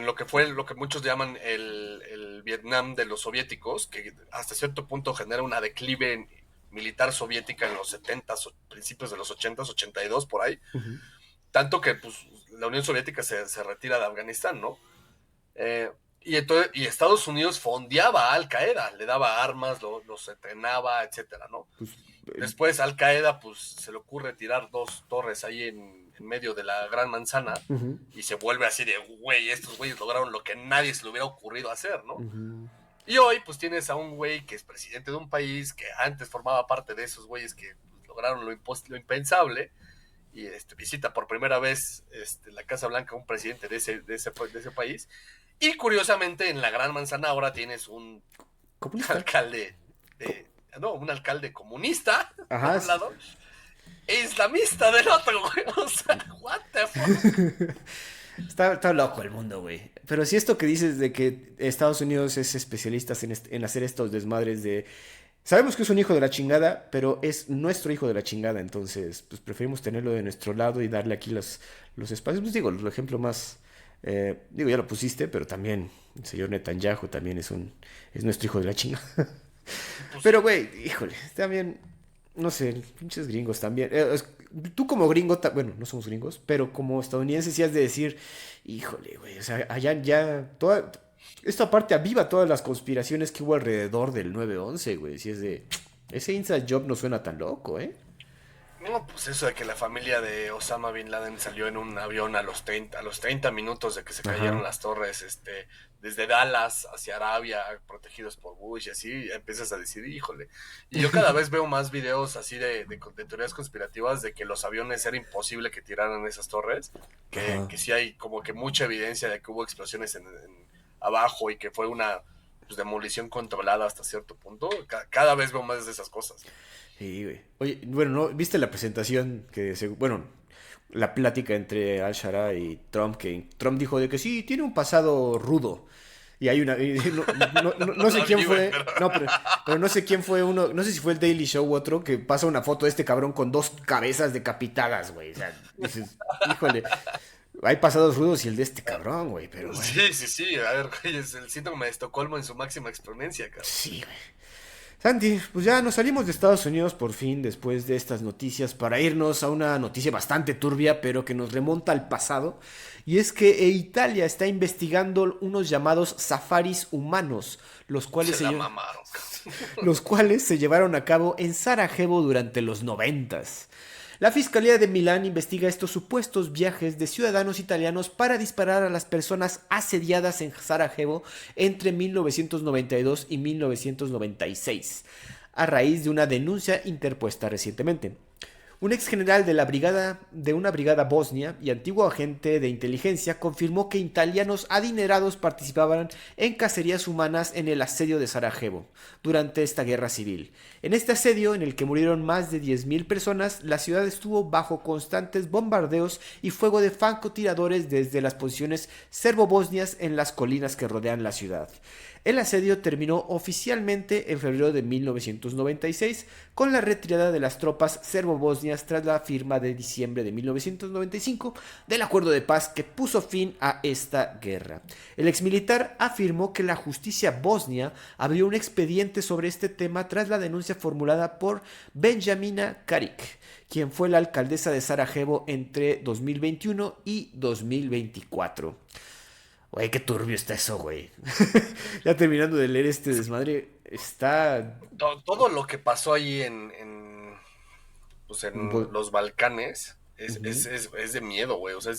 lo que fue lo que muchos llaman el Vietnam de los soviéticos, que hasta cierto punto genera una declive militar soviética en los 70s, principios de los 80s, 82 por ahí, Ujú, tanto que pues, la Unión Soviética se retira de Afganistán, ¿no? Eh, y Estados Unidos fondeaba a Al Qaeda, le daba armas, los entrenaba, etcétera, ¿no? pues, Después Al Qaeda, pues se le ocurre tirar 2 torres ahí en medio de la Gran Manzana ujú, y se vuelve así de, güey, estos güeyes lograron lo que nadie se le hubiera ocurrido hacer, ¿no? ujú. Y hoy, pues tienes a un güey que es presidente de un país que antes formaba parte de esos güeyes que pues, lograron lo impensable y visita por primera vez la Casa Blanca un presidente de ese país. Y curiosamente, en la Gran Manzana ahora tienes un ¿Comunista? alcalde Co- no, un alcalde comunista, por Ajá. un lado, e islamista del otro, güey. O sea, what the fuck. Está loco el mundo, güey. Pero si esto que dices de que Estados Unidos es especialista en hacer estos desmadres de... Sabemos que es un hijo de la chingada, pero es nuestro hijo de la chingada, entonces pues preferimos tenerlo de nuestro lado y darle aquí los espacios. Pues digo, el ejemplo más... digo, ya lo pusiste, pero también el señor Netanyahu también es nuestro hijo de la chingada. Pues Pero, sí. güey, híjole, también, no sé, pinches gringos también. Tú como gringo, bueno, no somos gringos, pero como estadounidense sí has de decir, híjole, güey, o sea, allá ya, esto aparte aviva todas las conspiraciones que hubo alrededor del 9/11, güey, si es de, ese inside job no suena tan loco, ¿eh? No, pues eso de que la familia de Osama Bin Laden salió en un avión a los 30 minutos de que se cayeron Ajá. las torres, desde Dallas hacia Arabia, protegidos por Bush y así, empiezas a decir, híjole. Y yo cada vez veo más videos así de teorías conspirativas de que los aviones era imposible que tiraran esas torres, que, Ajá. que sí hay como que mucha evidencia de que hubo explosiones abajo y que fue una pues, demolición controlada hasta cierto punto. Cada vez veo más de esas cosas. Sí, güey. Oye, bueno, ¿no? ¿Viste la presentación bueno, la plática entre Al-Sharaa y Trump, que Trump dijo de que sí, tiene un pasado rudo. Y hay una, no, No no sé la quién vi, güey, fue, pero... no, pero no sé quién fue uno, no sé si fue el Daily Show u otro, que pasa una foto de este cabrón con dos cabezas decapitadas, güey. O sea, dices, híjole, hay pasados rudos y el de este cabrón, güey, pero bueno. Sí, sí, sí. A ver, güey, es el síndrome de Estocolmo en su máxima exponencia, cabrón. Sí, güey. Santi, pues ya nos salimos de Estados Unidos por fin después de estas noticias para irnos a una noticia bastante turbia, pero que nos remonta al pasado. Y es que Italia está investigando unos llamados safaris humanos, Se la mamaron, cabrón. los cuales se llevaron a cabo en Sarajevo durante los noventas. La Fiscalía de Milán investiga estos supuestos viajes de ciudadanos italianos para disparar a las personas asediadas en Sarajevo entre 1992 y 1996, a raíz de una denuncia interpuesta recientemente. Un ex general de una brigada bosnia y antiguo agente de inteligencia confirmó que italianos adinerados participaban en cacerías humanas en el asedio de Sarajevo durante esta guerra civil. En este asedio, en el que murieron más de 10.000 personas, la ciudad estuvo bajo constantes bombardeos y fuego de francotiradores desde las posiciones serbo-bosnias en las colinas que rodean la ciudad. El asedio terminó oficialmente en febrero de 1996 con la retirada de las tropas serbo-bosnias tras la firma de diciembre de 1995 del acuerdo de paz que puso fin a esta guerra. El exmilitar afirmó que la justicia bosnia abrió un expediente sobre este tema tras la denuncia formulada por Benjamina Karic, quien fue la alcaldesa de Sarajevo entre 2021 y 2024. Güey, qué turbio está eso, güey. Ya terminando de leer este desmadre, está... Todo lo que pasó ahí en los Balcanes Ujú. es de miedo, güey. O sea,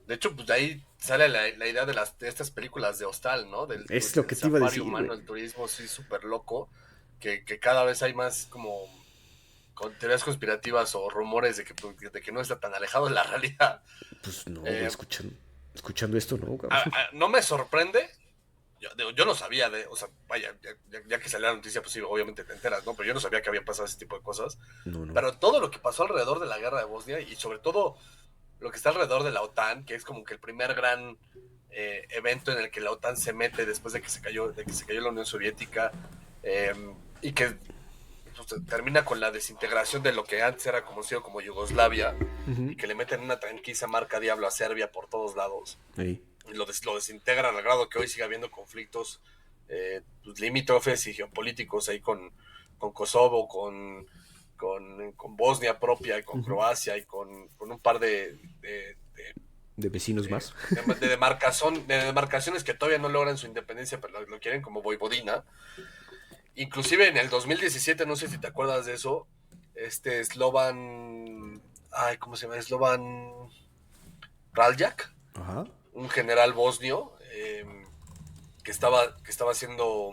de hecho, pues de ahí sale la idea de estas películas de Hostal, ¿no? Es lo Del que te iba a safari decir, humano, güey. el turismo así súper loco, que cada vez hay más como con teorías conspirativas o rumores de que no está tan alejado de la realidad. Pues no, güey, Eh, escuchando esto, no, cabrón. no me sorprende. Yo no sabía o sea, vaya, ya que salió la noticia, pues sí, obviamente te enteras, ¿no? Pero yo no sabía que había pasado ese tipo de cosas. No, no. Pero todo lo que pasó alrededor de la guerra de Bosnia y sobre todo lo que está alrededor de la OTAN, que es como que el primer gran evento en el que la OTAN se mete después de que se cayó la Unión Soviética, eh, y que pues, termina con la desintegración de lo que antes era conocido como Yugoslavia, Ujú. y que le meten una tranquila marca Diablo a Serbia por todos lados. Ahí. Y lo desintegran al grado que hoy sigue habiendo conflictos pues, limítrofes y geopolíticos ahí con Kosovo, con Bosnia propia y con Ujú. Croacia y con un par De vecinos más. de demarcaciones que todavía no logran su independencia, pero lo quieren como Voivodina. Inclusive en el 2017, no sé si te acuerdas de eso, Slovan, ay, ¿cómo se llama? Slovan Raljak, Ajá. un general bosnio que estaba siendo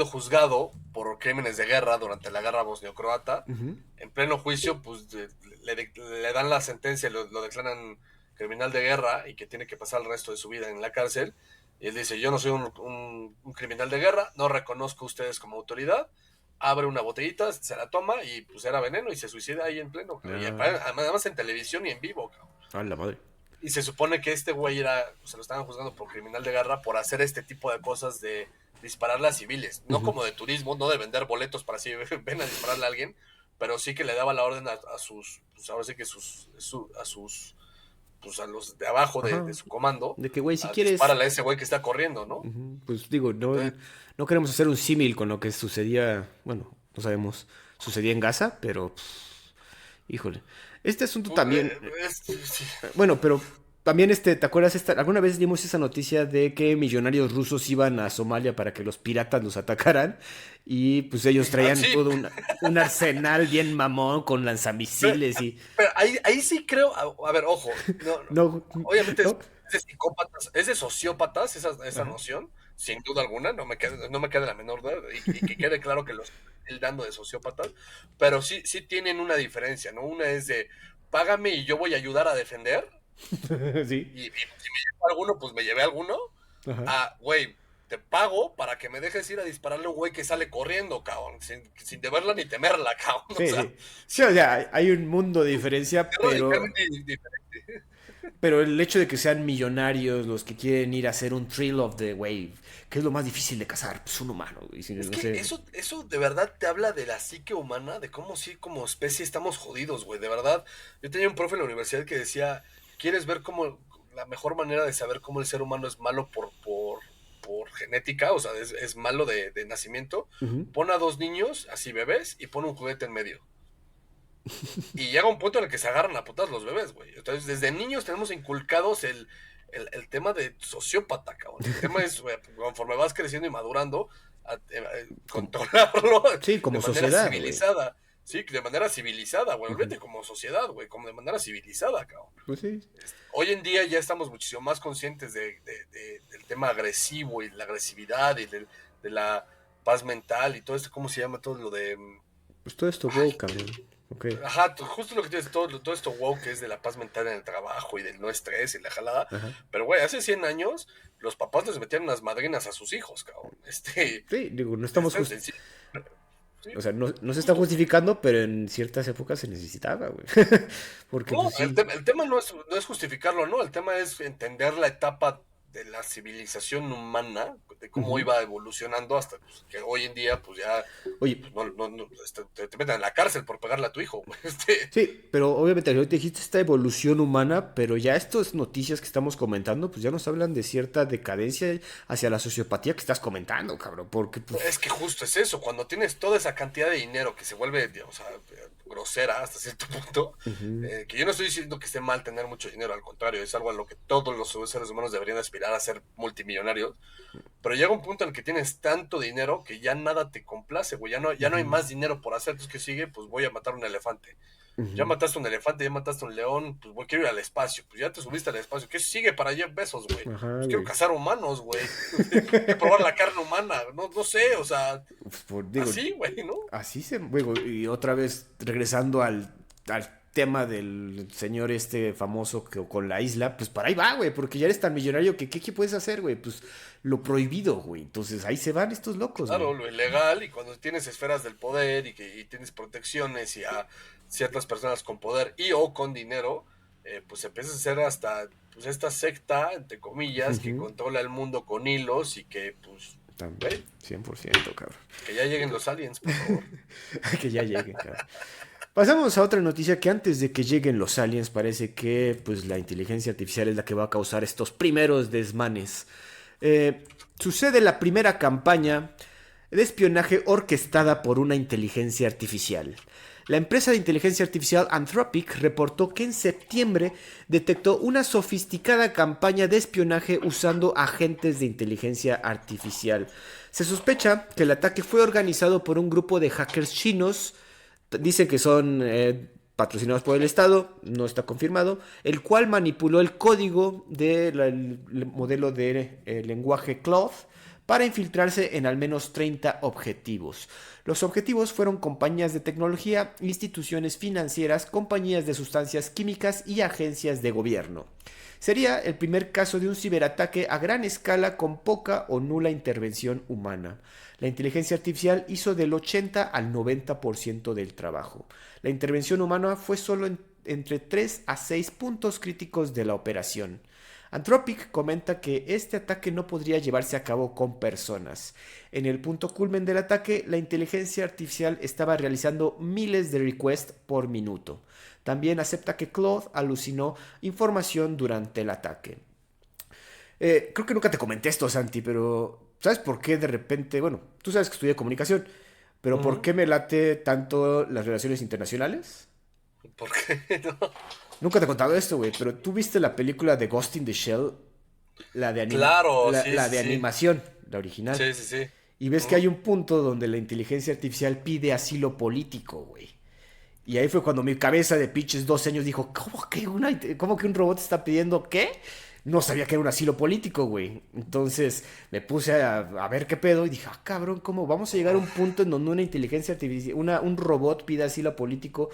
juzgado por crímenes de guerra durante la guerra bosnio-croata. Ujú. En pleno juicio, pues le dan la sentencia, lo declaran criminal de guerra y que tiene que pasar el resto de su vida en la cárcel. Y él dice, yo no soy un criminal de guerra, no reconozco a ustedes como autoridad. Abre una botellita, se la toma y pues era veneno y se suicida ahí en pleno. Y Ah, además en televisión y en vivo. a la madre. Y se supone que este güey se lo estaban juzgando por criminal de guerra por hacer este tipo de cosas de dispararle a civiles. No Ujú. como de turismo, no de vender boletos para así ven a dispararle a alguien, pero sí que le daba la orden a sus, pues ahora sí que a sus, pues a los de abajo Ajá. de su comando, De que, güey, si a quieres. dispararle a ese güey que está corriendo, ¿no? Ujú. Pues digo, no, Entonces, no queremos hacer un símil con lo que sucedía. Bueno, no sabemos. Sucedía en Gaza, pero. Híjole. Este asunto pues, también. sí. Bueno, pero también ¿te acuerdas alguna vez dimos esa noticia de que millonarios rusos iban a Somalia para que los piratas los atacaran? Y pues ellos traían Sí, todo un arsenal bien mamón con pero, lanzamisiles y pero ahí sí creo, a ver, ojo, no, obviamente no. es de psicópatas, es de sociópatas esa Ajá. noción, sin duda alguna, no me queda la menor duda, y que quede claro que los estoy dando de sociópatas, pero sí tienen una diferencia, ¿no? Una es de, págame y yo voy a ayudar a defender, Sí. y si me llevo alguno, pues me llevé alguno, Ajá. güey, te pago para que me dejes ir a dispararle a un güey que sale corriendo, cabrón, sin deberla ni temerla, cabrón, o Sí, sea, sí. Sí, o sea, hay un mundo de diferencia, es radicalmente diferente. pero el hecho de que sean millonarios los que quieren ir a hacer un thrill of the wave, que es lo más difícil de cazar, pues un humano, güey. Es No que sé. eso de verdad te habla de la psique humana, de cómo sí, como especie estamos jodidos, güey. De verdad, yo tenía un profe en la universidad que decía, ¿quieres ver cómo la mejor manera de saber cómo el ser humano es malo por genética? O sea, es malo de nacimiento. Ujú. Pon a dos niños, así bebés, y pon un juguete en medio. Y llega un punto en el que se agarran a putas los bebés, güey. Entonces, desde niños tenemos inculcados el tema de sociópata, cabrón. El tema es, güey, conforme vas creciendo y madurando, Como- controlarlo sí, de como manera sociedad, güey. civilizada. Sí, de manera civilizada, güey. Ujú. Olvídate como sociedad, güey, como de manera civilizada, cabrón. Pues sí. Hoy en día ya estamos muchísimo más conscientes del tema agresivo y la agresividad y de la paz mental y todo esto, ¿cómo se llama? Todo lo de... Pues todo esto, Ay, wow, cabrón. Ok. ajá, justo lo que tienes, todo esto wow que es de la paz mental en el trabajo y del no estrés y la jalada. Ajá. Pero, güey, hace 100 años los papás les metían unas madrinas a sus hijos, cabrón. Sí, digo, no estamos Sí, sí, o sea, no se está justo. justificando, pero en ciertas épocas se necesitaba, güey. Porque No, pues sí. el tema no es justificarlo, ¿no? El tema es entender la etapa de la civilización humana, de cómo Ujú. iba evolucionando hasta pues, que hoy en día, pues ya, Oye, pues, te meten en la cárcel por pegarle a tu hijo, güey. sí, pero obviamente ahorita dijiste esta evolución humana, pero ya estas noticias que estamos comentando, pues ya nos hablan de cierta decadencia hacia la sociopatía que estás comentando, cabrón. Porque pues. Es que justo es eso, cuando tienes toda esa cantidad de dinero que se vuelve, o sea, grosera hasta cierto punto, Ujú. que yo no estoy diciendo que esté mal tener mucho dinero, al contrario, es algo a lo que todos los seres humanos deberían aspirar a ser multimillonarios, pero llega un punto en el que tienes tanto dinero que ya nada te complace, güey, ya no hay Ujú. más dinero por hacer, entonces ¿qué sigue? Pues voy a matar un elefante. Ya Ujú. mataste un elefante, ya mataste un león, pues quiero ir al espacio, pues ya te subiste al espacio, ¿qué sigue para Jeff Bezos, güey? Ajá, Pues quiero güey. cazar humanos, güey. Quiero probar la carne humana, no sé, o sea, Pues, digo, así, güey, ¿no? así se. Digo, y otra vez regresando al tema del señor este famoso con la isla, pues para ahí va, güey, porque ya eres tan millonario que ¿qué puedes hacer, güey? Pues lo prohibido, güey. Entonces ahí se van estos locos, güey. Claro, lo ilegal, y cuando tienes esferas del poder y tienes protecciones y a ciertas personas con poder y o con dinero, pues empieza a ser hasta pues esta secta, entre comillas, que Ujú. controla el mundo con hilos y que, pues, También, güey, 100%, cabrón. que ya lleguen los aliens, por favor. Que ya lleguen, cabrón. Pasamos a otra noticia que antes de que lleguen los aliens parece que pues la inteligencia artificial es la que va a causar estos primeros desmanes. Sucede la primera campaña de espionaje orquestada por una inteligencia artificial. La empresa de inteligencia artificial Anthropic reportó que en septiembre detectó una sofisticada campaña de espionaje usando agentes de inteligencia artificial. Se sospecha que el ataque fue organizado por un grupo de hackers chinos. Dicen que son patrocinados por el Estado, no está confirmado, el cual manipuló el código del modelo de lenguaje Claude para infiltrarse en al menos 30 objetivos. Los objetivos fueron compañías de tecnología, instituciones financieras, compañías de sustancias químicas y agencias de gobierno. Sería el primer caso de un ciberataque a gran escala con poca o nula intervención humana. La inteligencia artificial hizo del 80 al 90% del trabajo. La intervención humana fue solo entre 3 a 6 puntos críticos de la operación. Anthropic comenta que este ataque no podría llevarse a cabo con personas. En el punto culmen del ataque, la inteligencia artificial estaba realizando miles de requests por minuto. También acepta que Claude alucinó información durante el ataque. Creo que nunca te comenté esto, Santi, pero ¿sabes por qué de repente? Bueno, tú sabes que estudié comunicación, pero ¿por Ujú. qué me late tanto las relaciones internacionales? ¿Por qué no? Nunca te he contado esto, güey, pero tú viste la película de Ghost in the Shell, Claro, sí, la sí, de sí. animación, la original. Sí, sí, sí. Y ves que Ujú. hay un punto donde la inteligencia artificial pide asilo político, güey. Y ahí fue cuando mi cabeza de pinches 12 años dijo, ¿cómo que un robot está pidiendo qué? No sabía que era un asilo político, güey. Entonces me puse a ver qué pedo y dije, ah, cabrón, ¿cómo vamos a llegar a un punto en donde una inteligencia artificial, un robot pida asilo político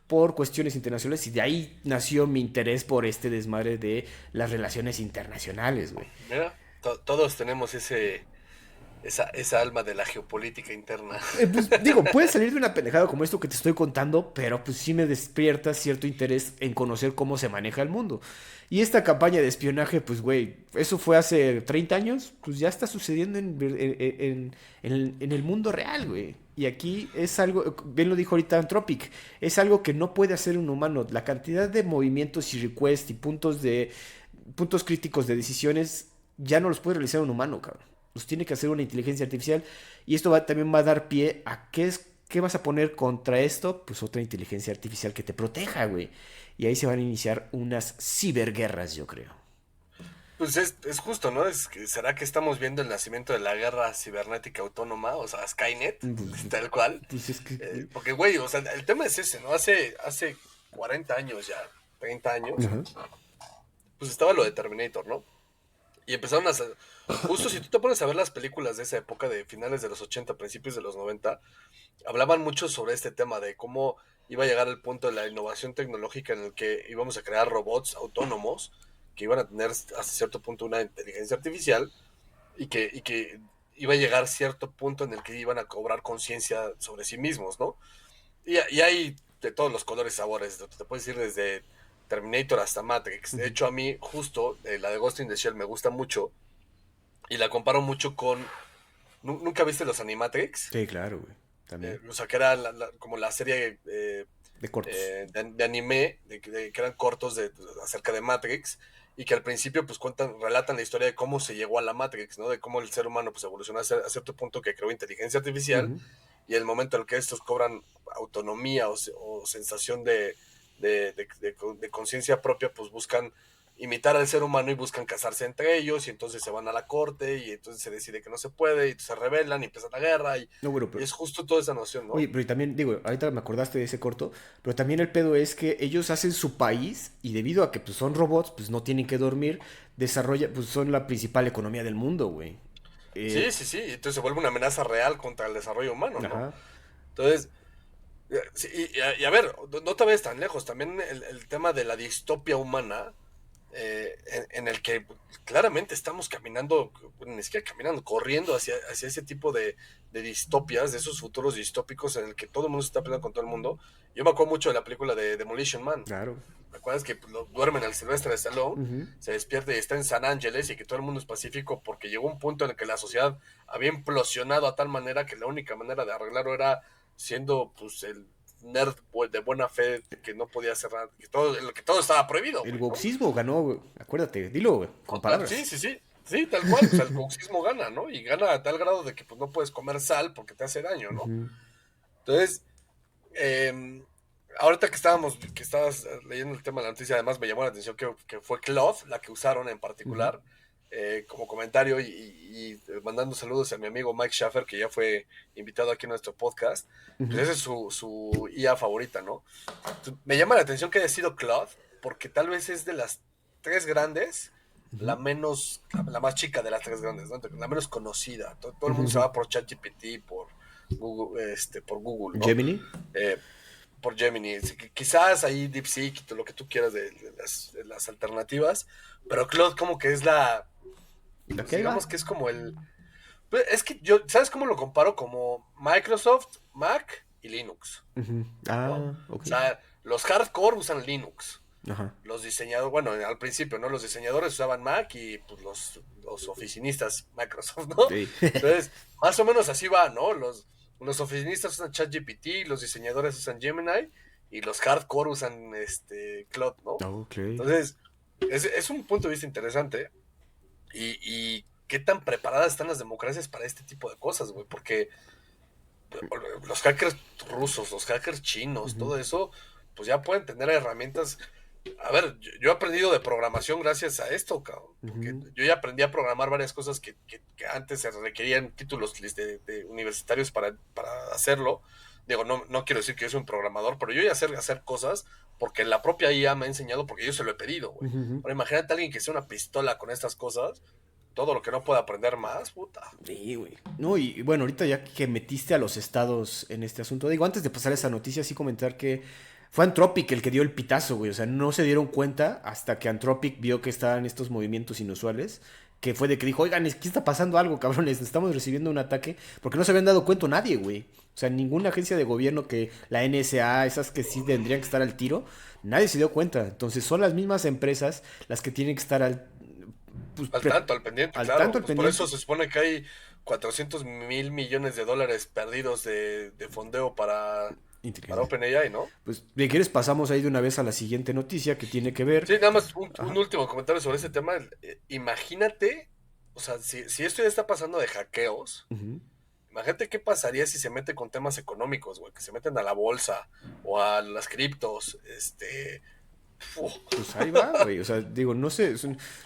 por cuestiones internacionales? Y de ahí nació mi interés por este desmadre de las relaciones internacionales, güey. Mira, todos tenemos esa alma de la geopolítica interna. Pues digo, puede salir de una pendejada como esto que te estoy contando, pero pues sí me despierta cierto interés en conocer cómo se maneja el mundo. Y esta campaña de espionaje, pues güey, eso fue hace 30 años, pues ya está sucediendo en el mundo real, güey. Y aquí es algo, bien lo dijo ahorita Anthropic, es algo que no puede hacer un humano. La cantidad de movimientos y requests y puntos críticos de decisiones ya no los puede realizar un humano, cabrón. Los tiene que hacer una inteligencia artificial. Y esto también va a dar pie a qué vas a poner contra esto. Pues otra inteligencia artificial que te proteja, güey. Y ahí se van a iniciar unas ciberguerras, yo creo. Pues es justo, ¿no? ¿Será que estamos viendo el nacimiento de la guerra cibernética autónoma? O sea, Skynet, Pues, tal cual. pues es que... Porque, güey, o sea, el tema es ese, ¿no? Hace 40 años ya, 30 años, Ajá. pues estaba lo de Terminator, ¿no? Y empezaron a hacer... Justo si tú te pones a ver las películas de esa época, de finales de los 80 principios de los 90 hablaban mucho sobre este tema de cómo iba a llegar el punto de la innovación tecnológica en el que íbamos a crear robots autónomos que iban a tener hasta cierto punto una inteligencia artificial y que iba a llegar cierto punto en el que iban a cobrar conciencia sobre sí mismos, ¿no? Y hay de todos los colores y sabores, te puedes ir desde Terminator hasta Matrix. De hecho, a mí justo la de Ghost in the Shell me gusta mucho y la comparo mucho con... ¿Nunca viste los Animatrix? Sí, claro, güey. También. O sea, que era como la serie De cortos. de anime, que eran cortos acerca de Matrix, y que al principio pues relatan la historia de cómo se llegó a la Matrix, ¿no? De cómo el ser humano pues evolucionó a cierto punto que creó inteligencia artificial, Ujú. y el momento en el que estos cobran autonomía o sensación de conciencia propia, pues buscan imitar al ser humano y buscan casarse entre ellos y entonces se van a la corte y entonces se decide que no se puede y se rebelan y empieza la guerra No, bueno, y pero... es justo toda esa noción, Oye, ¿no? pero y también, digo, ahorita me acordaste de ese corto, pero también el pedo es que ellos hacen su país y debido a que pues, son robots, pues no tienen que dormir, pues son la principal economía del mundo, güey. Sí, Eh, sí, sí, entonces se vuelve una amenaza real contra el desarrollo humano, ¿no? ajá. Entonces, sí, y a ver, no te vayas tan lejos, también el tema de la distopia humana, en el que claramente estamos caminando, bueno, ni siquiera caminando, corriendo hacia ese tipo de distopias, de esos futuros distópicos en el que todo el mundo se está peleando con todo el mundo. Yo me acuerdo mucho de la película de Demolition Man. Claro. ¿Te acuerdas que pues, duermen al Sylvester Stallone? Uh-huh. Se despierta y está en San Ángeles y que todo el mundo es pacífico porque llegó un punto en el que la sociedad había implosionado a tal manera que la única manera de arreglarlo era siendo pues el nerd de buena fe que no podía cerrar, que todo estaba prohibido. El Güey, ¿no? wokismo ganó, güey. Acuérdate, dilo, güey, con palabras. Sí, sí, sí. Sí, tal cual. O sea, el coxismo gana, ¿no? Y gana a tal grado de que pues, no puedes comer sal porque te hace daño, ¿no? Uh-huh. Entonces, ahorita que estabas leyendo el tema de la noticia, además me llamó la atención que fue Cloth la que usaron en particular, como comentario y mandando saludos a mi amigo Mike Schaffer, que ya fue invitado aquí en nuestro podcast. Pues esa es su IA favorita, ¿no? Entonces, me llama la atención que haya sido Cloth, porque tal vez es de las tres grandes, la más chica de las tres grandes, ¿no? La menos conocida. Todo el mundo se va por ChatGPT, por Google, ¿no? Gemini. Por Gemini. Quizás ahí DeepSeek y todo lo que tú quieras de las alternativas, pero Claude como que es pues, digamos que es como es que yo, ¿sabes cómo lo comparo? Como Microsoft, Mac y Linux. Uh-huh. ¿No? Ok. O sea, los hardcore usan Linux. Ajá. Los diseñadores, bueno, al principio, ¿no? Los diseñadores usaban Mac y pues los oficinistas Microsoft, ¿no? Sí. Entonces, más o menos así va, ¿no? Los oficinistas usan ChatGPT, los diseñadores usan Gemini y los hardcore usan Claude, ¿no? Okay. Entonces, es un punto de vista interesante. Y qué tan preparadas están las democracias para este tipo de cosas, güey, porque los hackers rusos, los hackers chinos, todo eso, pues ya pueden tener herramientas. A ver, yo he aprendido de programación gracias a esto, cabrón. Porque yo ya aprendí a programar varias cosas que antes se requerían títulos de universitarios para hacerlo. Digo, no quiero decir que yo soy un programador, pero yo ya sé hacer cosas porque la propia IA me ha enseñado porque yo se lo he pedido, güey. Ahora imagínate a alguien que sea una pistola con estas cosas, todo lo que no pueda aprender más, puta. Sí, güey. No, y bueno, ahorita ya que metiste a los estados en este asunto, digo, antes de pasar esa noticia, sí comentar que fue Anthropic el que dio el pitazo, güey. O sea, no se dieron cuenta hasta que Anthropic vio que estaban estos movimientos inusuales. Que fue de que dijo, oigan, ¿qué está pasando algo, cabrones? Estamos recibiendo un ataque. Porque no se habían dado cuenta nadie, güey. O sea, ninguna agencia de gobierno que la NSA, esas que sí tendrían que estar al tiro, nadie se dio cuenta. Entonces son las mismas empresas las que tienen que estar Pues, al pendiente, claro. Tanto al pues pendiente. por eso se supone que hay 400,000 millones de dólares perdidos de fondeo para OpenAI, ¿no? Pues, si quieres, pasamos ahí de una vez a la siguiente noticia que tiene que ver. Sí, nada más un último comentario sobre ese tema. Imagínate, o sea, si esto ya está pasando de hackeos, imagínate qué pasaría si se mete con temas económicos, güey, que se meten a la bolsa o a las criptos, Pues ahí va, güey. O sea, digo, no sé,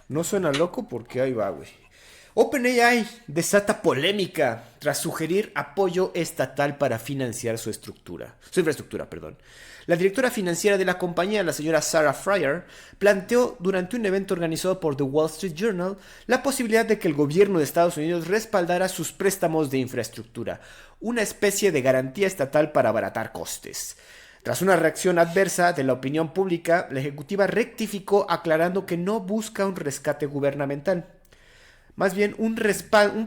no suena loco porque ahí va, güey. OpenAI desata polémica tras sugerir apoyo estatal para financiar su infraestructura, perdón. La directora financiera de la compañía, la señora Sarah Friar, planteó durante un evento organizado por The Wall Street Journal la posibilidad de que el gobierno de Estados Unidos respaldara sus préstamos de infraestructura, una especie de garantía estatal para abaratar costes. Tras una reacción adversa de la opinión pública, la ejecutiva rectificó aclarando que no busca un rescate gubernamental. Más bien, un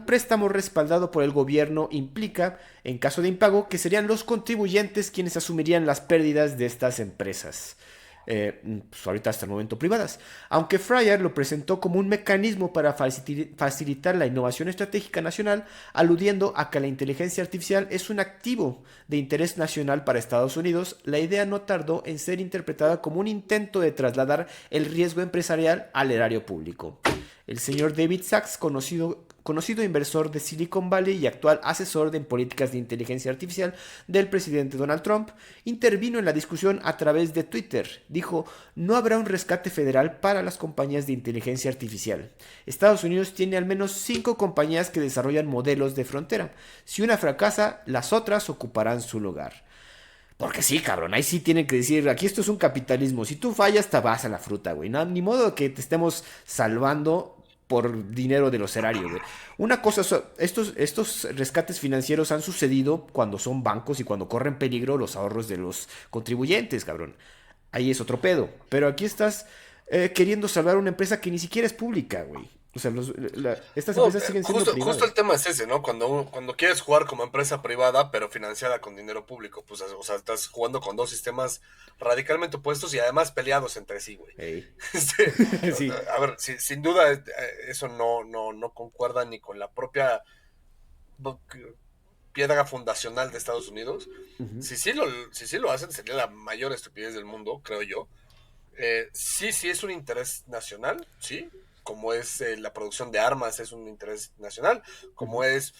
préstamo respaldado por el gobierno implica, en caso de impago, que serían los contribuyentes quienes asumirían las pérdidas de estas empresas. Pues ahorita hasta el momento privadas. Aunque Fryer lo presentó como un mecanismo para facilitar la innovación estratégica nacional, aludiendo a que la inteligencia artificial es un activo de interés nacional para Estados Unidos, la idea no tardó en ser interpretada como un intento de trasladar el riesgo empresarial al erario público. El señor David Sachs, conocido inversor de Silicon Valley y actual asesor en políticas de inteligencia artificial del presidente Donald Trump, intervino en la discusión a través de Twitter. Dijo, no habrá un rescate federal para las compañías de inteligencia artificial. Estados Unidos tiene al menos 5 compañías que desarrollan modelos de frontera. Si una fracasa, las otras ocuparán su lugar. Porque sí, cabrón, ahí sí tienen que decir, aquí esto es un capitalismo, si tú fallas te vas a la fruta, güey, no, ni modo que te estemos salvando por dinero de los erarios, güey. Una cosa, estos rescates financieros han sucedido cuando son bancos y cuando corren peligro los ahorros de los contribuyentes, cabrón. Ahí es otro pedo, pero aquí estás queriendo salvar una empresa que ni siquiera es pública, güey. O sea, estas No, empresas siguen siendo justo privadas. el tema es ese, ¿no? Cuando quieres jugar como empresa privada, pero financiada con dinero público, pues, o sea, estás jugando con dos sistemas radicalmente opuestos y además peleados entre sí, güey. Ey. Este, Sí. a ver, sin duda, eso no concuerda ni con la propia bo- piedra fundacional de Estados Unidos. Ujú. Si sí lo hacen, sería la mayor estupidez del mundo, creo yo. Sí es un interés nacional, sí, como es la producción de armas es un interés nacional, como Ujú. es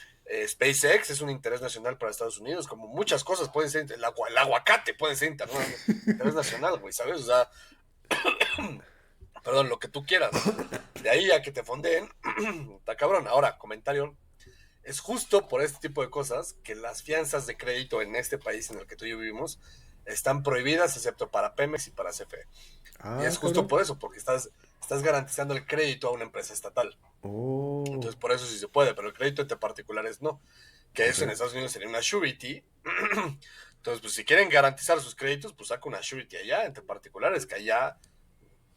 SpaceX es un interés nacional para Estados Unidos, como muchas cosas pueden ser, el aguacate puede ser interés nacional, güey, ¿sabes? O sea, perdón, lo que tú quieras. De ahí a que te fondeen, está cabrón. Ahora, comentario, es justo por este tipo de cosas que las fianzas de crédito en este país en el que tú y yo vivimos están prohibidas excepto para Pemex y para CFE. Y Ah, es justo cabrón. por eso, porque estás garantizando el crédito a una empresa estatal. Oh, Entonces, por eso sí se puede, pero el crédito entre particulares no. Que eso en correcto. Estados Unidos sería una surety. Entonces, pues si quieren garantizar sus créditos, pues saca una surety allá, entre particulares, que allá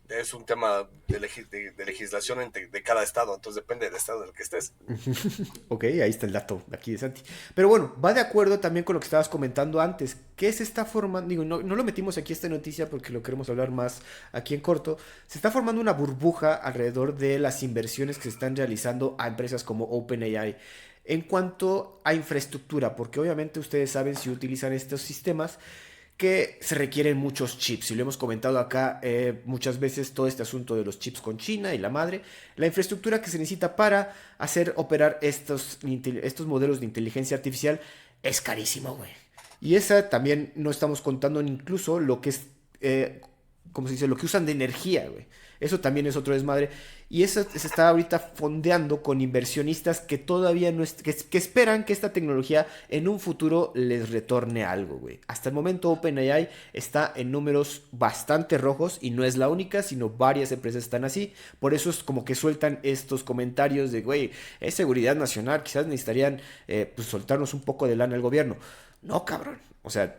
es un tema de legislación de cada estado. Entonces, depende del estado en el que estés. Ok, ahí está el dato aquí de Santi. Pero bueno, va de acuerdo también con lo que estabas comentando antes. ¿Qué se está formando? Digo, no lo metimos aquí esta noticia porque lo queremos hablar más aquí en corto. Se está formando una burbuja alrededor de las inversiones que se están realizando a empresas como OpenAI. En cuanto a infraestructura, porque obviamente ustedes saben si utilizan estos sistemas que se requieren muchos chips. Y lo hemos comentado acá muchas veces, todo este asunto de los chips con China y la madre. La infraestructura que se necesita para hacer operar estos modelos de inteligencia artificial es carísimo, güey. Y esa también no estamos contando incluso lo que es, ¿cómo se dice? Lo que usan de energía, güey. Eso también es otro desmadre. Y eso se está ahorita fondeando con inversionistas que todavía no que esperan que esta tecnología en un futuro les retorne algo, güey. Hasta el momento OpenAI está en números bastante rojos y no es la única, sino varias empresas están así. Por eso es como que sueltan estos comentarios de, güey, es seguridad nacional, quizás necesitarían pues soltarnos un poco de lana al gobierno. No, cabrón. O sea,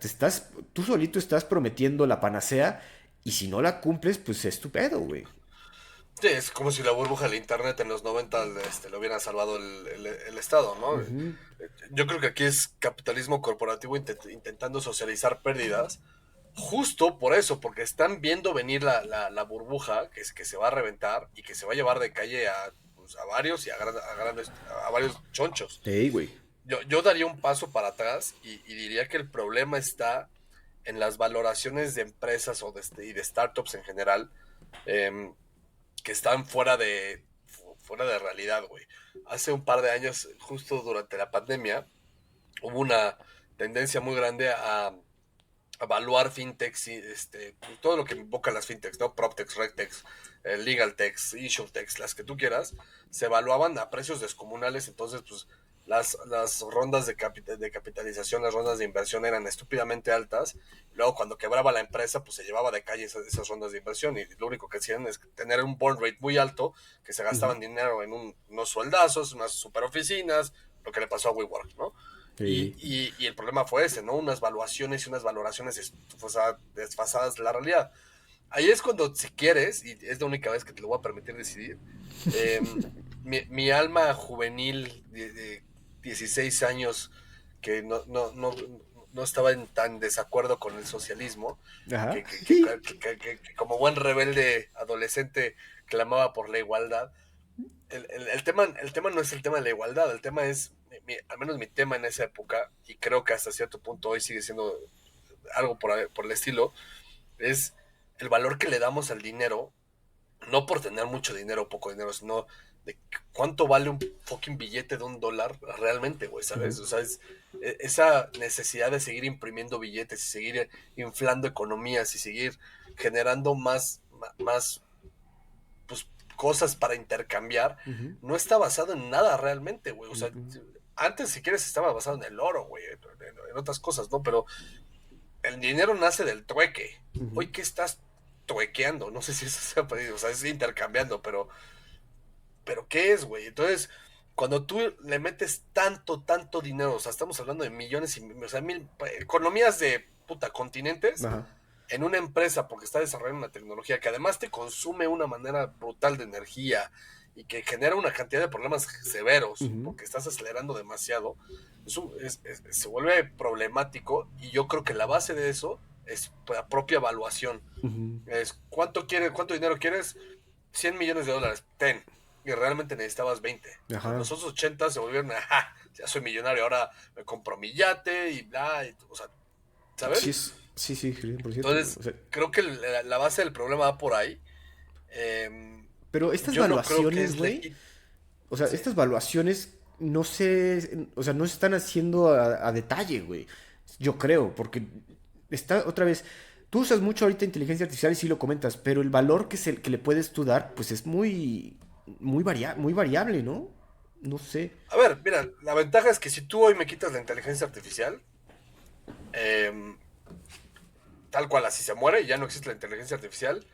tú solito estás prometiendo la panacea y si no la cumples, pues es tu pedo, güey. Sí, es como si la burbuja del internet en los 90 lo hubiera salvado el Estado, ¿no? Ujú. Yo creo que aquí es capitalismo corporativo intentando socializar pérdidas, justo por eso, porque están viendo venir la burbuja que se va a reventar y que se va a llevar de calle a, pues, a varios y a varios chonchos. Ey, güey. Yo daría un paso para atrás y diría que el problema está en las valoraciones de empresas y de startups en general. em, que están fuera de realidad, güey. Hace un par de años, justo durante la pandemia, hubo una tendencia muy grande a evaluar fintechs y todo lo que invoca las fintechs, ¿no? PropTechs, RegTechs, LegalTechs, InsurTechs, las que tú quieras, se evaluaban a precios descomunales, entonces pues las rondas de capitalización, las rondas de inversión eran estúpidamente altas. Luego, cuando quebraba la empresa, pues se llevaba de calle esas rondas de inversión y lo único que hacían es tener un burn rate muy alto, que se Ujú. gastaban dinero en unos sueldazos, unas super oficinas, lo que le pasó a WeWork, ¿no? Sí. Y el problema fue ese, ¿no? Unas valuaciones y unas valoraciones desfasadas de la realidad. Ahí es cuando, si quieres, y es la única vez que te lo voy a permitir decidir, eh, mi alma juvenil de 16 años que no estaba en tan desacuerdo con el socialismo, Ajá. que como buen rebelde adolescente clamaba por la igualdad. El tema no es el tema de la igualdad, el tema es, al menos mi tema en esa época, y creo que hasta cierto punto hoy sigue siendo algo por el estilo, es el valor que le damos al dinero, no por tener mucho dinero o poco dinero, sino de cuánto vale un fucking billete de $1 realmente, güey, ¿sabes? Ujú. O sea, esa necesidad de seguir imprimiendo billetes y seguir inflando economías y seguir generando más pues, cosas para intercambiar, Ujú. no está basado en nada realmente, güey. O sea, Ujú. antes si quieres estaba basado en el oro, güey, en otras cosas, ¿no? Pero el dinero nace del trueque. Ujú. Hoy, ¿qué estás truequeando? No sé si eso se ha pedido, o sea, es intercambiando, pero ¿qué es, güey? Entonces, cuando tú le metes tanto dinero, o sea, estamos hablando de millones y, o sea, economías de puta continentes, Ajá. en una empresa porque está desarrollando una tecnología que además te consume una manera brutal de energía y que genera una cantidad de problemas severos Ujú, porque estás acelerando demasiado, se vuelve problemático y yo creo que la base de eso es la propia evaluación. ujú. Es cuánto dinero quieres, 100 millones de dólares, ten. Y realmente necesitabas 20. Ajá. Los otros 80 se volvieron, ajá, ya soy millonario, ahora me compro mi yate y bla, o sea, Sí, ¿sabes? sí, sí, 100%, güey. Entonces, O sea, creo que la base del problema va por ahí. pero estas Yo no creo que valuaciones, es güey, legítimo. o sea, Sí. estas valuaciones no se, o sea, no se están haciendo a detalle, güey. Yo creo, porque está otra vez, tú usas mucho ahorita inteligencia artificial y sí lo comentas, pero el valor que le puedes tú dar, pues es muy variable, ¿no? No sé. A ver, mira, la ventaja es que si tú hoy me quitas la inteligencia artificial, eh, tal cual así se muere y ya no existe la inteligencia artificial,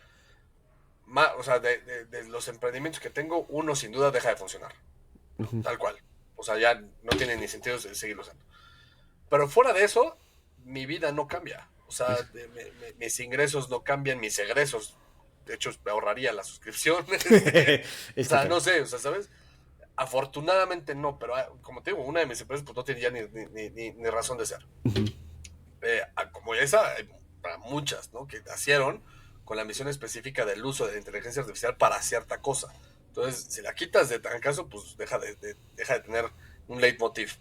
o sea, de los emprendimientos que tengo, uno sin duda deja de funcionar. ¿No? Ujú. Tal cual. O sea, ya no tiene ni sentido seguirlo usando. Pero fuera de eso, mi vida no cambia. O sea, Es- mis ingresos no cambian, mis egresos. De hecho, me ahorraría la suscripción. O Es sea, total. no sé, o sea, ¿sabes? Afortunadamente no, pero como te digo, una de mis empresas pues no tiene ya ni razón de ser. Ujú, Como esa, hay para muchas, ¿no? Que nacieron con la misión específica del uso de la inteligencia artificial para cierta cosa. Entonces, si la quitas de tan caso, pues deja de tener un leitmotiv.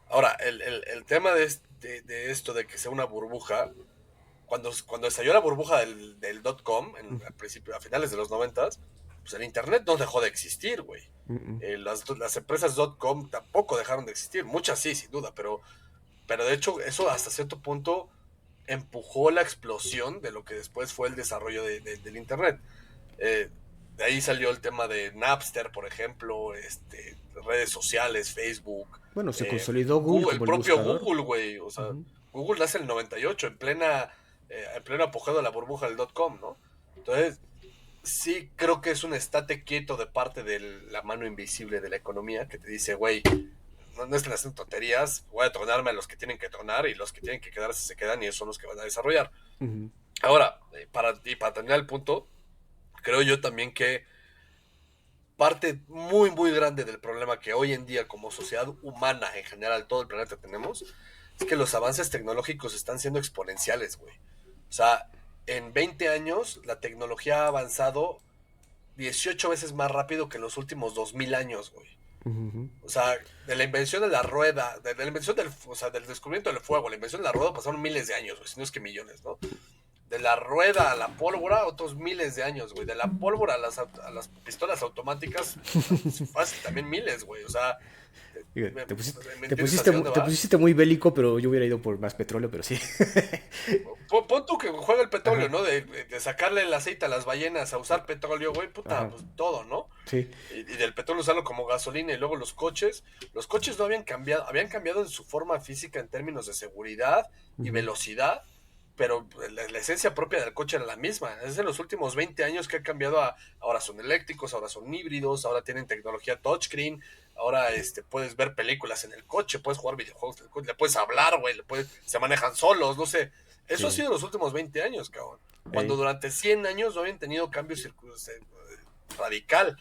Ahora, el tema de esto de que sea una burbuja, cuando estalló la burbuja del .com, al principio, a finales de los 90, pues el Internet no dejó de existir, güey. ujú. Las empresas .com tampoco dejaron de existir, muchas sí, sin duda, pero de hecho eso hasta cierto punto empujó la explosión de lo que después fue el desarrollo del Internet. Eh, de ahí salió el tema de Napster, por ejemplo, redes sociales, Facebook, Bueno, se consolidó Google El como el propio buscador. Google, güey. O sea, Ujú. Google nace en el 98, en pleno apogeo de la burbuja del .com, ¿no? Entonces, sí creo que es un estate quieto de parte de la mano invisible de la economía que te dice, güey, no estén haciendo tonterías, voy a tronarme a los que tienen que tronar y los que tienen que quedarse se quedan y esos son los que van a desarrollar. Ujú. Ahora, para terminar el punto, creo yo también que parte muy, muy grande del problema que hoy en día como sociedad humana en general, todo el planeta tenemos, es que los avances tecnológicos están siendo exponenciales, güey. O sea, en 20 años la tecnología ha avanzado 18 veces más rápido que en los últimos 2000 años, güey. Ujú. O sea, de la invención de la rueda, de la invención o sea, del descubrimiento del fuego, la invención de la rueda pasaron miles de años, güey, si no es que millones, ¿no? De la rueda a la pólvora, otros miles de años, güey. De la pólvora a las pistolas automáticas, fácil, también miles, güey. O sea, Digo, ¿me, Te pusiste, me te entiendes pusiste, hacia mu- dónde te va? pusiste muy bélico, pero yo hubiera ido por más petróleo, pero sí. Pon tú que juega el petróleo, Ajá, ¿no? De sacarle el aceite a las ballenas, a usar petróleo, güey, puta, ajá, pues todo, ¿no? sí. Y del petróleo usarlo como gasolina y luego los coches no habían cambiado en su forma física en términos de seguridad y Ujú. velocidad, pero la esencia propia del coche era la misma. Es en los últimos 20 años que ha cambiado ahora son eléctricos, ahora son híbridos, ahora tienen tecnología touchscreen, ahora puedes ver películas en el coche, puedes jugar videojuegos en el coche, le puedes hablar, güey, se manejan solos, no sé. Eso ha Sí. sido en los últimos 20 años, cabrón. Cuando Ey. durante 100 años no habían tenido cambios radical.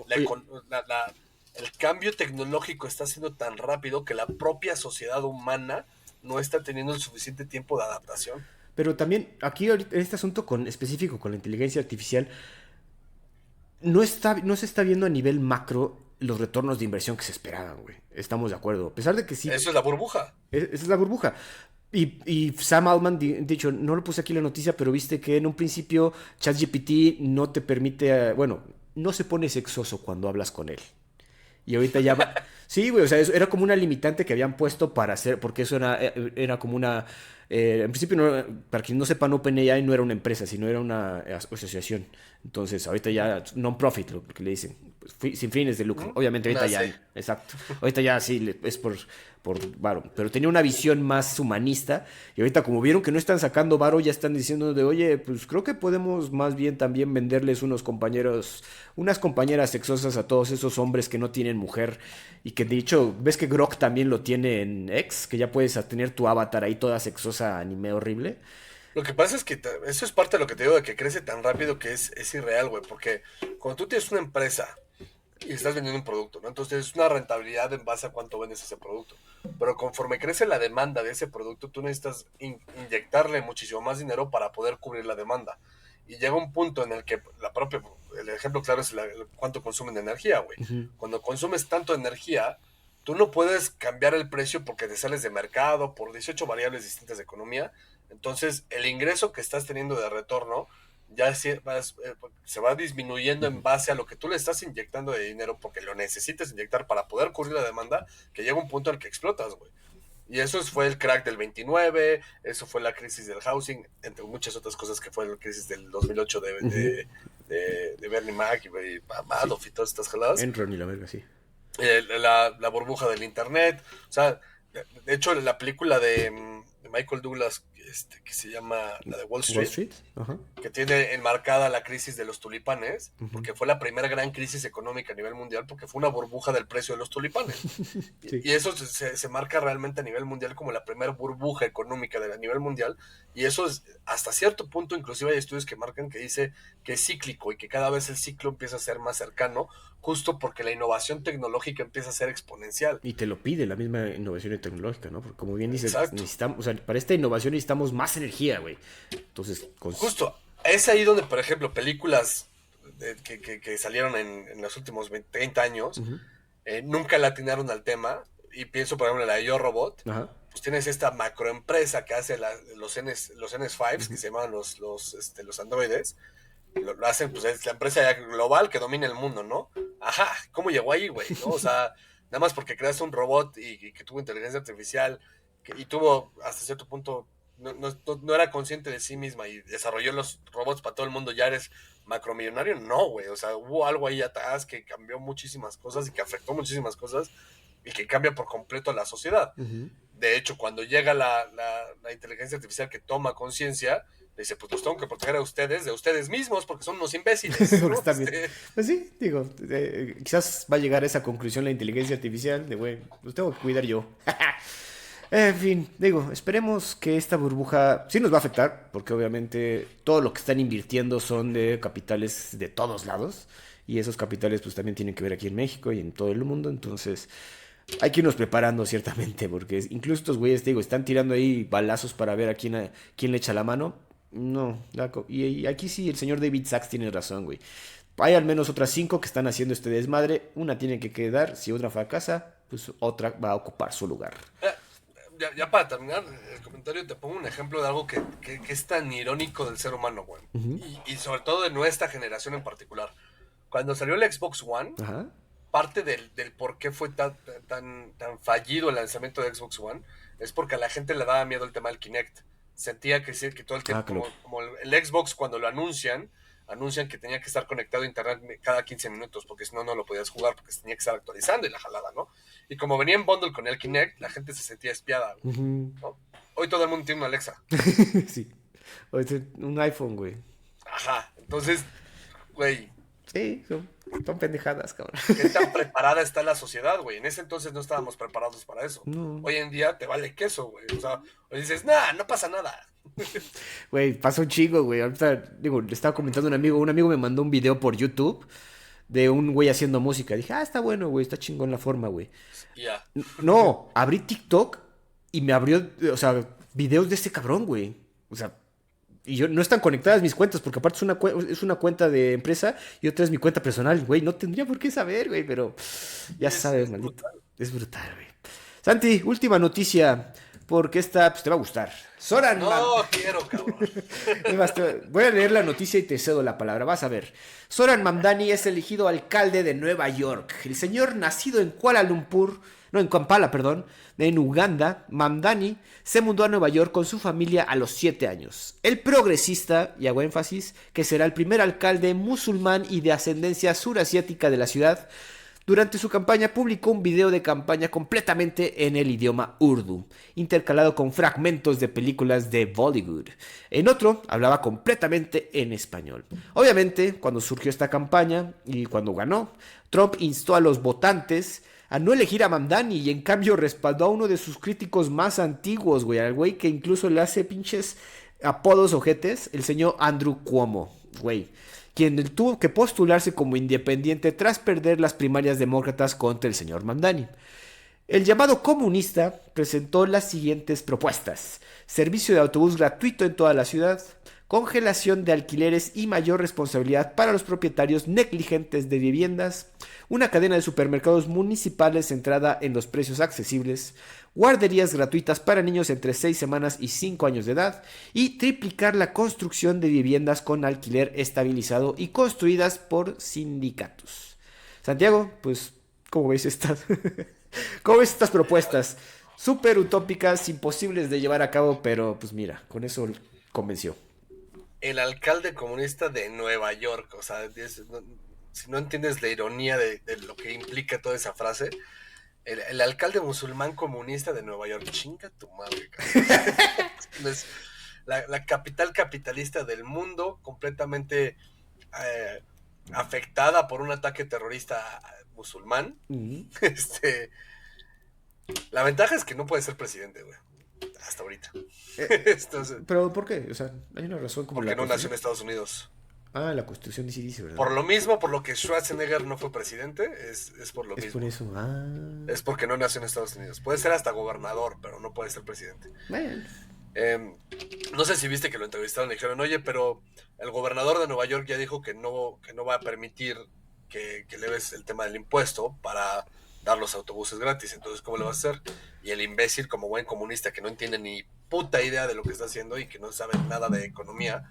La, Oye, econ- el cambio tecnológico está siendo tan rápido que la propia sociedad humana no está teniendo el suficiente tiempo de adaptación. pero también aquí ahorita, en este asunto específico con la inteligencia artificial, no se está viendo a nivel macro los retornos de inversión que se esperaban, güey. Estamos de acuerdo. A pesar de que sí, Eso es la burbuja. esa es la burbuja. Y Sam Altman, dicho, no lo puse aquí en la noticia, pero viste que en un principio ChatGPT no te permite, bueno, no se pone sexoso cuando hablas con él. Y ahorita ya va. Sí, güey, o sea, eso era como una limitante que habían puesto para hacer, porque eso era como una. En principio, para quien no sepan, OpenAI no era una empresa, sino era una asociación. Entonces, ahorita ya, non-profit, lo que le dicen, pues, sin fines de lucro. ¿Mm? Obviamente, ahorita ya, Nace. exacto. Ahorita ya sí, es por varo. Pero tenía una visión más humanista. Y ahorita, como vieron que no están sacando varo, ya están diciendo de, oye, pues creo que podemos más bien también venderles unas compañeras sexosas a todos esos hombres que no tienen mujer. Y que de hecho, ves que Grok también lo tiene en X, que ya puedes tener tu avatar ahí toda sexosa, anime horrible. Lo que pasa es que eso es parte de lo que te digo, de que crece tan rápido que es irreal, güey. Porque cuando tú tienes una empresa y estás vendiendo un producto, ¿no? Entonces es una rentabilidad en base a cuánto vendes ese producto. Pero conforme crece la demanda de ese producto, tú necesitas inyectarle muchísimo más dinero para poder cubrir la demanda. Y llega un punto en el que el ejemplo claro es cuánto consumen de energía, güey. Ujú. Cuando consumes tanto energía, tú no puedes cambiar el precio porque te sales de mercado, por 18 variables distintas de economía. Entonces, el ingreso que estás teniendo de retorno se va disminuyendo en base a lo que tú le estás inyectando de dinero porque lo necesitas inyectar para poder cubrir la demanda, que llega un punto en el que explotas, güey. Y eso fue el crack del 29, eso fue la crisis del housing, entre muchas otras cosas que fue la crisis del 2008 de Bernie Mac y Madoff y todas estas jaladas. Enron y la verga, sí. La burbuja del internet, o sea, de hecho la película de Michael Douglas, que se llama la de Wall Wall Street, Street. Ajá. que tiene enmarcada la crisis de los tulipanes, Ujú. porque fue la primera gran crisis económica a nivel mundial, porque fue una burbuja del precio de los tulipanes. Sí. Y eso se marca realmente a nivel mundial como la primera burbuja económica a nivel mundial, y eso es hasta cierto punto, inclusive hay estudios que marcan que dice que es cíclico y que cada vez el ciclo empieza a ser más cercano, justo porque la innovación tecnológica empieza a ser exponencial. Y te lo pide la misma innovación tecnológica, ¿no? Porque como bien dices, Exacto. necesitamos, o sea, para esta innovación necesitamos más energía, güey. Entonces, Justo, es ahí donde, por ejemplo, películas que salieron en los últimos 20, 30 años, Ujú. nunca le atinaron al tema. Y pienso, por ejemplo, en la de Yo Robot. Ajá. Pues tienes esta macroempresa que hace los NS5s, que se llaman los androides. Lo hacen, pues es la empresa ya global que domina el mundo, ¿no? Ajá, ¿cómo llegó ahí, güey? ¿No? O sea, nada más porque creaste un robot y que tuvo inteligencia artificial y tuvo hasta cierto punto, no era consciente de sí misma y desarrolló los robots para todo el mundo, ya eres macromillonario, no, güey. O sea, hubo algo ahí atrás que cambió muchísimas cosas y que afectó muchísimas cosas y que cambia por completo la sociedad. Ujú. De hecho, cuando llega la inteligencia artificial que toma conciencia, le dice, pues los tengo que proteger a ustedes de ustedes mismos porque son unos imbéciles, Porque ¿no? está bien. Pues sí, digo, quizás va a llegar a esa conclusión la inteligencia artificial de, güey, los tengo que cuidar yo. En fin, digo, esperemos que esta burbuja sí nos va a afectar, porque obviamente todo lo que están invirtiendo son de capitales de todos lados, y esos capitales pues también tienen que ver aquí en México y en todo el mundo, entonces hay que irnos preparando ciertamente, porque incluso estos güeyes, digo, están tirando ahí balazos para ver a quién le echa la mano. No, y aquí sí el señor David Sachs tiene razón, güey. Hay al menos otras 5 que están haciendo este desmadre. Una tiene que quedar. Si otra fracasa, pues otra va a ocupar su lugar. Ya para terminar el comentario, te pongo un ejemplo de algo que es tan irónico del ser humano, güey. Ujú. Y sobre todo de nuestra generación en particular. Cuando salió el Xbox One, Ajá. parte del por qué fue tan fallido el lanzamiento de Xbox One es porque a la gente le daba miedo el tema del Kinect. Sentía que todo el tiempo, Claro. como el Xbox cuando lo anuncian que tenía que estar conectado a internet cada 15 minutos, porque si no, no lo podías jugar, porque se tenía que estar actualizando y la jalada, ¿no? Y como venía en bundle con el Kinect, la gente se sentía espiada, Ujú. ¿no? Hoy todo el mundo tiene una Alexa. Sí. O un iPhone, güey. Ajá, entonces, güey, Sí, son pendejadas, cabrón. ¿qué tan preparada está la sociedad, güey? En ese entonces no estábamos preparados para eso. No. Hoy en día te vale queso, güey. O sea, hoy dices, nah, no pasa nada. Güey, pasa un chingo, güey. Ahorita, digo, le estaba comentando a un amigo me mandó un video por YouTube de un güey haciendo música. Dije, está bueno, güey, está chingón la forma, güey. Y ya. No, abrí TikTok y me abrió, o sea, videos de este cabrón, güey. O sea, y yo no están conectadas mis cuentas, porque aparte es una cuenta de empresa y otra es mi cuenta personal, güey. No tendría por qué saber, güey, pero ya sabes, Es maldito. brutal. Es brutal, güey. Santi, última noticia, porque esta pues, te va a gustar. No quiero, cabrón. Es más, voy a leer la noticia y te cedo la palabra. Vas a ver. Zoran Mamdani es elegido alcalde de Nueva York. El señor, nacido en Kuala Lumpur, no, en Kampala, perdón, en Uganda, Mamdani se mudó a Nueva York con su familia a los 7 años. El progresista, y hago énfasis, que será el primer alcalde musulmán y de ascendencia surasiática de la ciudad, durante su campaña publicó un video de campaña completamente en el idioma urdu, intercalado con fragmentos de películas de Bollywood. En otro, hablaba completamente en español. Obviamente, cuando surgió esta campaña y cuando ganó, Trump instó a los votantes a no elegir a Mamdani y en cambio respaldó a uno de sus críticos más antiguos, güey, al güey que incluso le hace pinches apodos ojetes, el señor Andrew Cuomo, güey, quien tuvo que postularse como independiente tras perder las primarias demócratas contra el señor Mamdani. El llamado comunista presentó las siguientes propuestas: servicio de autobús gratuito en toda la ciudad, congelación de alquileres y mayor responsabilidad para los propietarios negligentes de viviendas, una cadena de supermercados municipales centrada en los precios accesibles, guarderías gratuitas para niños entre 6 semanas y 5 años de edad, y triplicar la construcción de viviendas con alquiler estabilizado y construidas por sindicatos. Santiago, pues, ¿cómo ves estas? ¿Cómo ves estas propuestas? Súper utópicas, imposibles de llevar a cabo, pero pues mira, con eso convenció. El alcalde comunista de Nueva York, o sea, si no entiendes la ironía de lo que implica toda esa frase, el alcalde musulmán comunista de Nueva York, chinga tu madre, cabrón. Es la capital capitalista del mundo, completamente eh, afectada por un ataque terrorista musulmán. Mm. Este, la ventaja es que no puede ser presidente, güey, hasta ahorita. Eh, Entonces, pero ¿por qué? O sea, hay una razón como porque la no nació en constitución. Estados Unidos. Ah, la constitución sí dice, ¿verdad? Por lo mismo, por lo que Schwarzenegger no fue presidente, es por lo Es por mismo. eso. Ah, Es porque no nació en Estados Unidos. Puede ser hasta gobernador, pero no puede ser presidente. bueno. Eh, no sé si viste que lo entrevistaron y dijeron, oye, pero el gobernador de Nueva York ya dijo que no va a permitir que leves el tema del impuesto para dar los autobuses gratis. Entonces, ¿cómo le vas a hacer? Y el imbécil, como buen comunista que no entiende ni puta idea de lo que está haciendo y que no sabe nada de economía,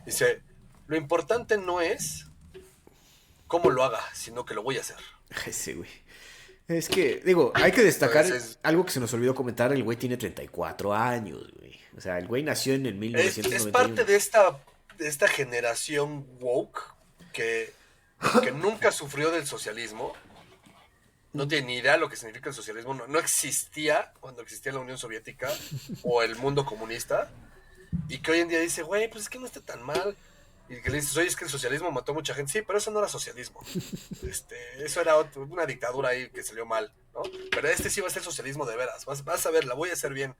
dice, lo importante no es cómo lo haga, sino que lo voy a hacer. Ese güey. Es que, digo, hay que destacar Entonces, algo que se nos olvidó comentar. El güey tiene 34 años, güey. O sea, el güey nació en el es parte 1991. de esta generación woke que nunca sufrió del socialismo, no tiene ni idea de lo que significa el socialismo, no existía cuando existía la Unión Soviética o el mundo comunista, y que hoy en día dice, güey, pues es que no está tan mal. Y que le dices, oye, es que el socialismo mató a mucha gente. Sí, pero eso no era socialismo. Eso era una dictadura ahí que salió mal, ¿no? Pero este sí va a ser socialismo de veras. Vas a ver, la voy a hacer bien.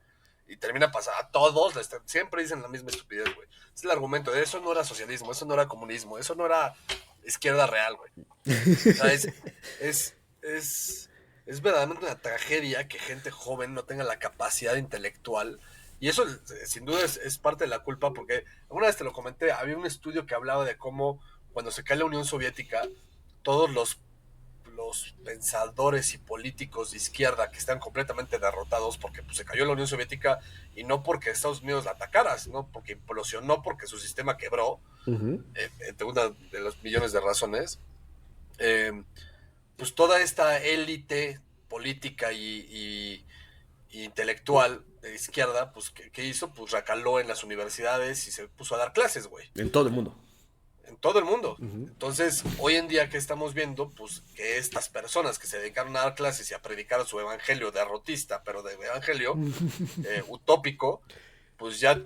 Y termina pasando. A todos siempre dicen la misma estupidez, güey. Es el argumento de eso no era socialismo, eso no era comunismo, eso no era izquierda real, güey. O sea, es, es, es verdaderamente una tragedia que gente joven no tenga la capacidad intelectual. Y eso, sin duda, es parte de la culpa, porque alguna vez te lo comenté, había un estudio que hablaba de cómo cuando se cae la Unión Soviética, todos los pensadores y políticos de izquierda que están completamente derrotados porque pues, se cayó la Unión Soviética y no porque Estados Unidos la atacara, sino porque implosionó, porque su sistema quebró, Ujú. entre una de los millones de razones. Eh, pues toda esta élite política y intelectual de izquierda, pues, ¿qué hizo? Pues recaló en las universidades y se puso a dar clases, güey. En todo el mundo. En todo el mundo. Ujú. Entonces, hoy en día, ¿qué estamos viendo? Pues que estas personas que se dedicaron a dar clases y a predicar su evangelio derrotista, pero de evangelio utópico, pues ya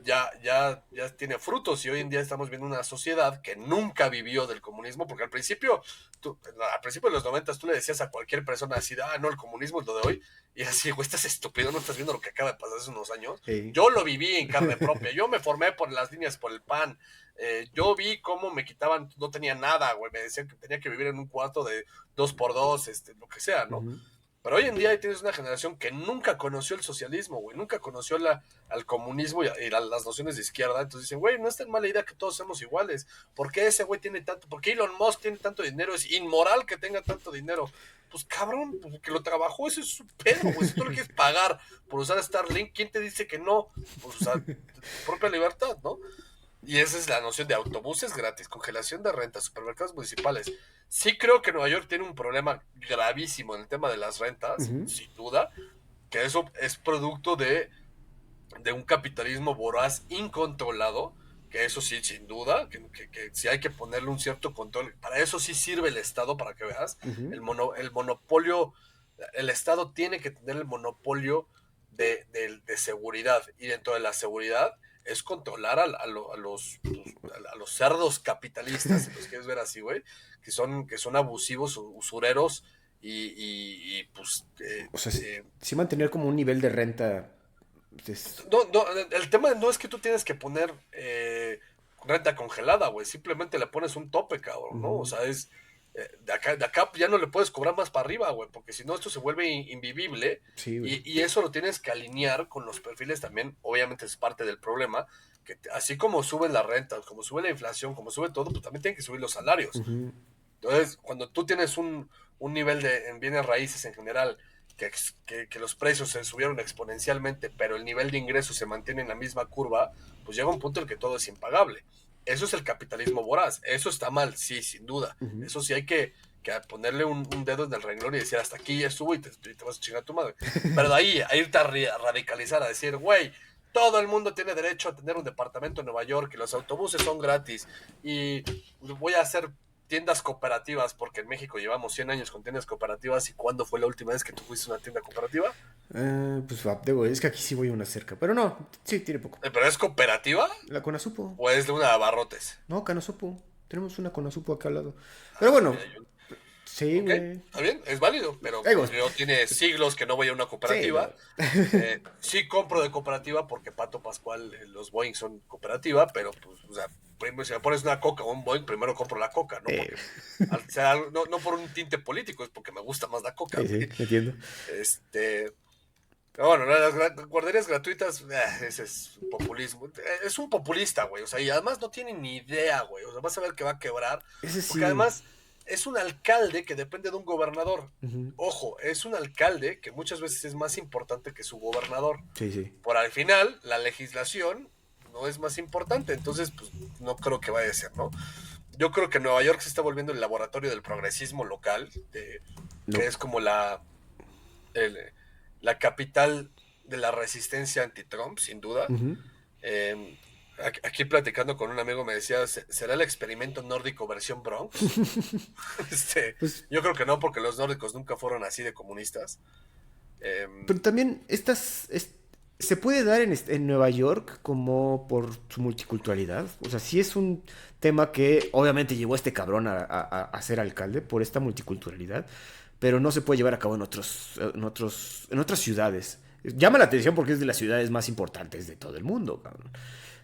tiene frutos y hoy en día estamos viendo una sociedad que nunca vivió del comunismo, porque al principio de los 90 tú le decías a cualquier persona así, no, el comunismo es lo de hoy, y así, güey, estás estúpido, no estás viendo lo que acaba de pasar hace unos años. Ey. Yo lo viví en carne propia, yo me formé por las líneas, por el pan, yo vi cómo me quitaban, no tenía nada, güey, me decían que tenía que vivir en un cuarto de 2x2, lo que sea, ¿no? Ujú. Pero hoy en día tienes una generación que nunca conoció el socialismo, güey, nunca conoció al comunismo y las nociones de izquierda. Entonces dicen, güey, no es tan mala idea que todos seamos iguales. ¿Por qué ese güey tiene tanto? ¿Por qué Elon Musk tiene tanto dinero? Es inmoral que tenga tanto dinero. Pues cabrón, pues, que lo trabajó, eso es su pedo, güey. Si tú lo quieres pagar por usar Starlink, ¿quién te dice que no? Pues usar tu propia libertad, ¿no? Y esa es la noción de autobuses gratis, congelación de rentas, supermercados municipales. Sí creo que Nueva York tiene un problema gravísimo en el tema de las rentas, Ujú. sin duda, que eso es producto de un capitalismo voraz incontrolado, que eso sí, sin duda, que sí hay que ponerle un cierto control. Para eso sí sirve el Estado, para que veas. Ujú. El monopolio, el Estado tiene que tener el monopolio de seguridad, y dentro de la seguridad es controlar a los cerdos capitalistas, si los quieres ver así, güey, que son abusivos, usureros y pues O sea, sí mantener como un nivel de renta Entonces, No, el tema no es que tú tienes que poner renta congelada, güey. Simplemente le pones un tope, cabrón, ¿no? O ujú, sea, es. De acá ya no le puedes cobrar más para arriba, güey, porque si no esto se vuelve invivible sí, güey. y eso lo tienes que alinear con los perfiles también. Obviamente es parte del problema, que así como suben las rentas, como sube la inflación, como sube todo, pues también tienen que subir los salarios. Ujú, Entonces, cuando tú tienes un nivel en bienes raíces en general, que los precios se subieron exponencialmente, pero el nivel de ingresos se mantiene en la misma curva, pues llega un punto en el que todo es impagable. Eso es el capitalismo voraz. Eso está mal, sí, sin duda. ujú. Eso sí hay que ponerle un dedo en el renglón y decir, hasta aquí ya estuvo y te vas a chingar a tu madre. Pero de ahí a irte a radicalizar, a decir, güey, todo el mundo tiene derecho a tener un departamento en Nueva York y los autobuses son gratis y voy a hacer tiendas cooperativas, porque en México llevamos 100 años con tiendas cooperativas. ¿Y cuándo fue la última vez que tú fuiste a una tienda cooperativa? Pues digo, es que aquí sí voy a una cerca, pero no, sí, tiene poco. ¿Pero es cooperativa La Conasupo. o es de una de abarrotes? No, Canosupo. Tenemos una Conasupo acá al lado. Pero bueno, Mira, sí, ok, güey. está bien, es válido, pero Digo, yo tiene siglos que no voy a una sí, no. cooperativa. Sí compro de cooperativa porque Pato Pascual, los Boeing son cooperativa, pero pues, o sea, primero, si me pones una coca o un Boeing, primero compro la coca, no porque, o sea, no por un tinte político, es porque me gusta más la coca, Sí, güey. sí, entiendo. Este, pero bueno, las guarderías gratuitas, ese es populismo. Es un populista, güey. O sea, y además no tiene ni idea, güey. O sea, vas a ver que va a quebrar. Ese Porque sí. además es un alcalde que depende de un gobernador. Ujú. Ojo, es un alcalde que muchas veces es más importante que su gobernador. Sí, sí. Por al final, la legislación no es más importante. Entonces, pues no creo que vaya a ser, ¿no? Yo creo que Nueva York se está volviendo el laboratorio del progresismo local, que No. es como el, la capital de la resistencia anti-Trump, sin duda. Ujú. Eh, aquí platicando con un amigo me decía, ¿será el experimento nórdico versión Bronx? Pues, Yo creo que no, porque los nórdicos nunca fueron así de comunistas. Eh, pero también se puede dar en Nueva York como por su multiculturalidad. O sea, sí es un tema que obviamente llevó a este cabrón a ser alcalde por esta multiculturalidad, pero no se puede llevar a cabo en otras ciudades. Llama la atención porque es de las ciudades más importantes de todo el mundo, cabrón. el,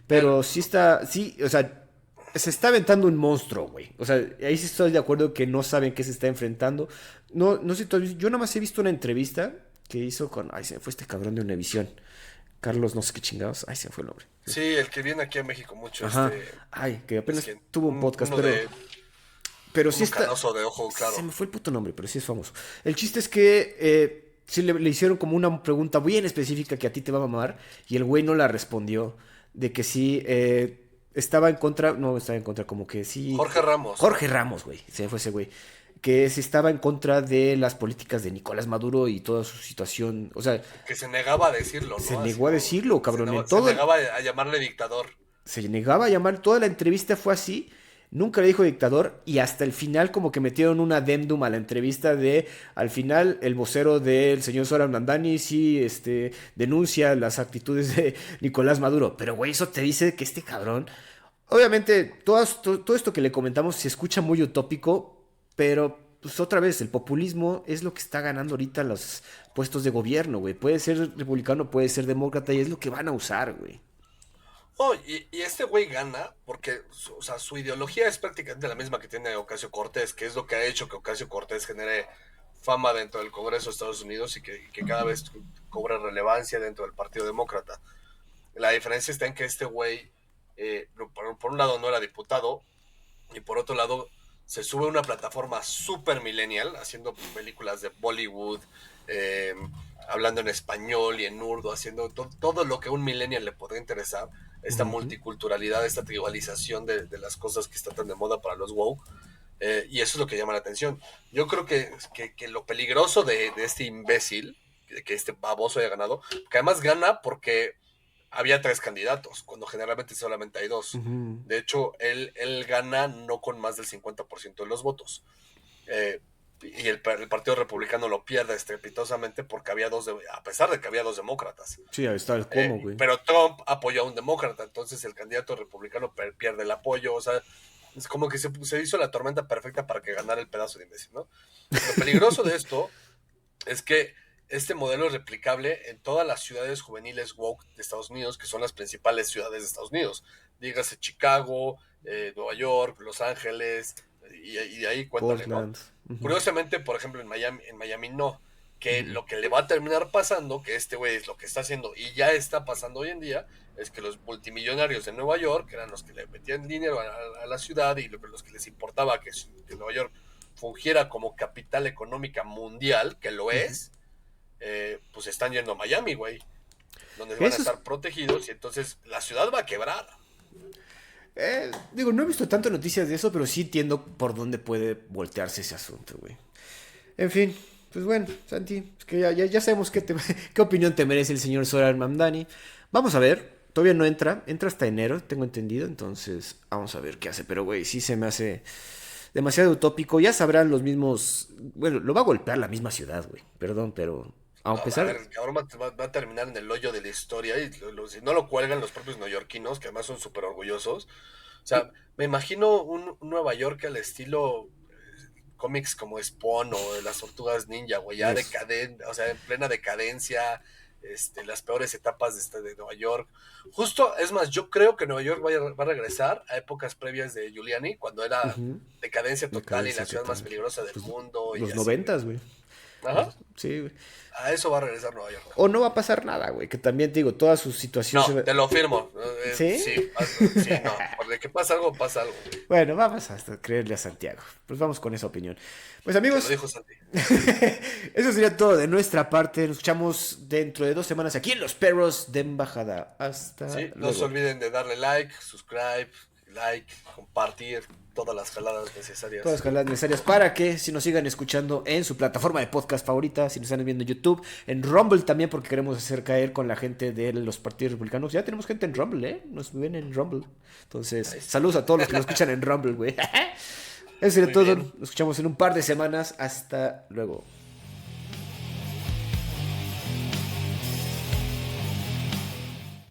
Pero sí está, sí, o sea, se está aventando un monstruo, güey. O sea, ahí sí estoy de acuerdo que no saben qué se está enfrentando. No, no sé, yo nada más he visto una entrevista que hizo con, ay, se me fue este cabrón de Univisión. Carlos, no sé qué chingados. Ay, se me fue el nombre. sí, el que viene aquí a México mucho, Ajá. Ay, que es apenas que tuvo un podcast, uno pero sí uno está. canoso de ojo Se claro. me fue el puto nombre, pero sí es famoso. El chiste es que sí le hicieron como una pregunta bien específica que a ti te va a mamar y el güey no la respondió. De que sí estaba en contra, no estaba en contra, como que sí. Jorge Ramos, Jorge Ramos, güey, se me fue ese güey. Que sí estaba en contra de las políticas de Nicolás Maduro y toda su situación. O sea, que se negaba a decirlo, se ¿no? Así negó a como, decirlo, cabrón. En se todo negaba a llamarle dictador. se negaba a llamar, toda la entrevista fue así, nunca le dijo dictador y hasta el final como que metieron un adendum a la entrevista de, al final el vocero del señor Zoran Mandani sí denuncia las actitudes de Nicolás Maduro, pero güey, eso te dice que este cabrón, obviamente todo esto que le comentamos se escucha muy utópico, pero pues otra vez, el populismo es lo que está ganando ahorita los puestos de gobierno, güey. Puede ser republicano, puede ser demócrata y es lo que van a usar, güey. Oh, y este güey gana porque, o sea, su ideología es prácticamente la misma que tiene Ocasio Cortés, que es lo que ha hecho que Ocasio Cortés genere fama dentro del Congreso de Estados Unidos y que cada vez cobre relevancia dentro del Partido Demócrata. La diferencia está en que este güey, por un lado, no era diputado y por otro lado, se sube a una plataforma super millennial, haciendo películas de Bollywood, eh, hablando en español y en urdo, haciendo todo lo que a un millennial le podría interesar, esta Ujú. multiculturalidad, esta tribalización de las cosas que están tan de moda para los woke, y eso es lo que llama la atención. Yo creo que lo peligroso de este imbécil, de que este baboso haya ganado, que además gana porque había tres candidatos, cuando generalmente solamente hay dos. Ujú. De hecho, él gana no con más del 50% de los votos. Eh, y el Partido Republicano lo pierde estrepitosamente porque había a pesar de que había dos demócratas. Sí, ahí está el cómo, güey. Pero Trump apoyó a un demócrata, entonces el candidato republicano pierde el apoyo. O sea, es como que se hizo la tormenta perfecta para que ganara el pedazo de imbécil, ¿no? Lo peligroso de esto es que este modelo es replicable en todas las ciudades juveniles woke de Estados Unidos, que son las principales ciudades de Estados Unidos. Dígase Chicago, Nueva York, Los Ángeles, y de ahí cuéntale, ¿no? Portland. Ujú. Curiosamente, por ejemplo, en Miami no. Que lo que le va a terminar pasando, que este güey es lo que está haciendo y ya está pasando hoy en día, es que los multimillonarios de Nueva York, que eran los que le metían dinero a la ciudad y los que les importaba que Nueva York fungiera como capital económica mundial, que lo Ujú. es, pues están yendo a Miami, güey, donde van a Eso es. estar protegidos y entonces la ciudad va a quebrar. Digo, no he visto tanto noticias de eso, pero sí entiendo por dónde puede voltearse ese asunto, güey. En fin, pues bueno, Santi, es que ya sabemos qué opinión te merece el señor Zoran Mamdani. Vamos a ver, todavía no entra hasta enero, tengo entendido, entonces vamos a ver qué hace. Pero, güey, sí se me hace demasiado utópico. Ya sabrán los mismos, bueno, lo va a golpear la misma ciudad, güey, perdón, pero a A ver, pesar. el cabrón va a terminar en el hoyo de la historia y si no lo cuelgan los propios neoyorquinos, que además son súper orgullosos. O sea, me imagino un Nueva York al estilo cómics como Spawn o de las Tortugas Ninja, güey, ya Eso. o sea, en plena decadencia, las peores etapas de Nueva York. Justo, es más, yo creo que Nueva York va a regresar a épocas previas de Giuliani, cuando era Ujú. decadencia total y la Decadencia ciudad más total. peligrosa del Pues, mundo y los así, güey. noventas, güey. Ajá, Sí, güey. a eso va a regresar Nueva York. O no va a pasar nada, güey. Que también te digo, toda su situación se No, va. te lo firmo. ¿Sí? Sí, sí, no. Porque que pasa algo, güey. Bueno, vamos a creerle a Santiago. Pues vamos con esa opinión. Pues Te lo amigos, dijo Santi. eso sería todo de nuestra parte. Nos escuchamos dentro de 2 semanas aquí en Los Perros de Embajada. Hasta Sí, no se luego. olviden de darle like, compartir todas las jaladas Todas necesarias. las necesarias para que si nos sigan escuchando en su plataforma de podcast favorita, si nos están viendo en YouTube, en Rumble también, porque queremos hacer caer con la gente de los partidos republicanos. Ya tenemos gente en Rumble, ¿eh? Nos ven en Rumble. Entonces, Nice. saludos a todos los que nos escuchan en Rumble, güey. Eso sería Muy todo. bien. Nos escuchamos en un par de semanas. Hasta luego.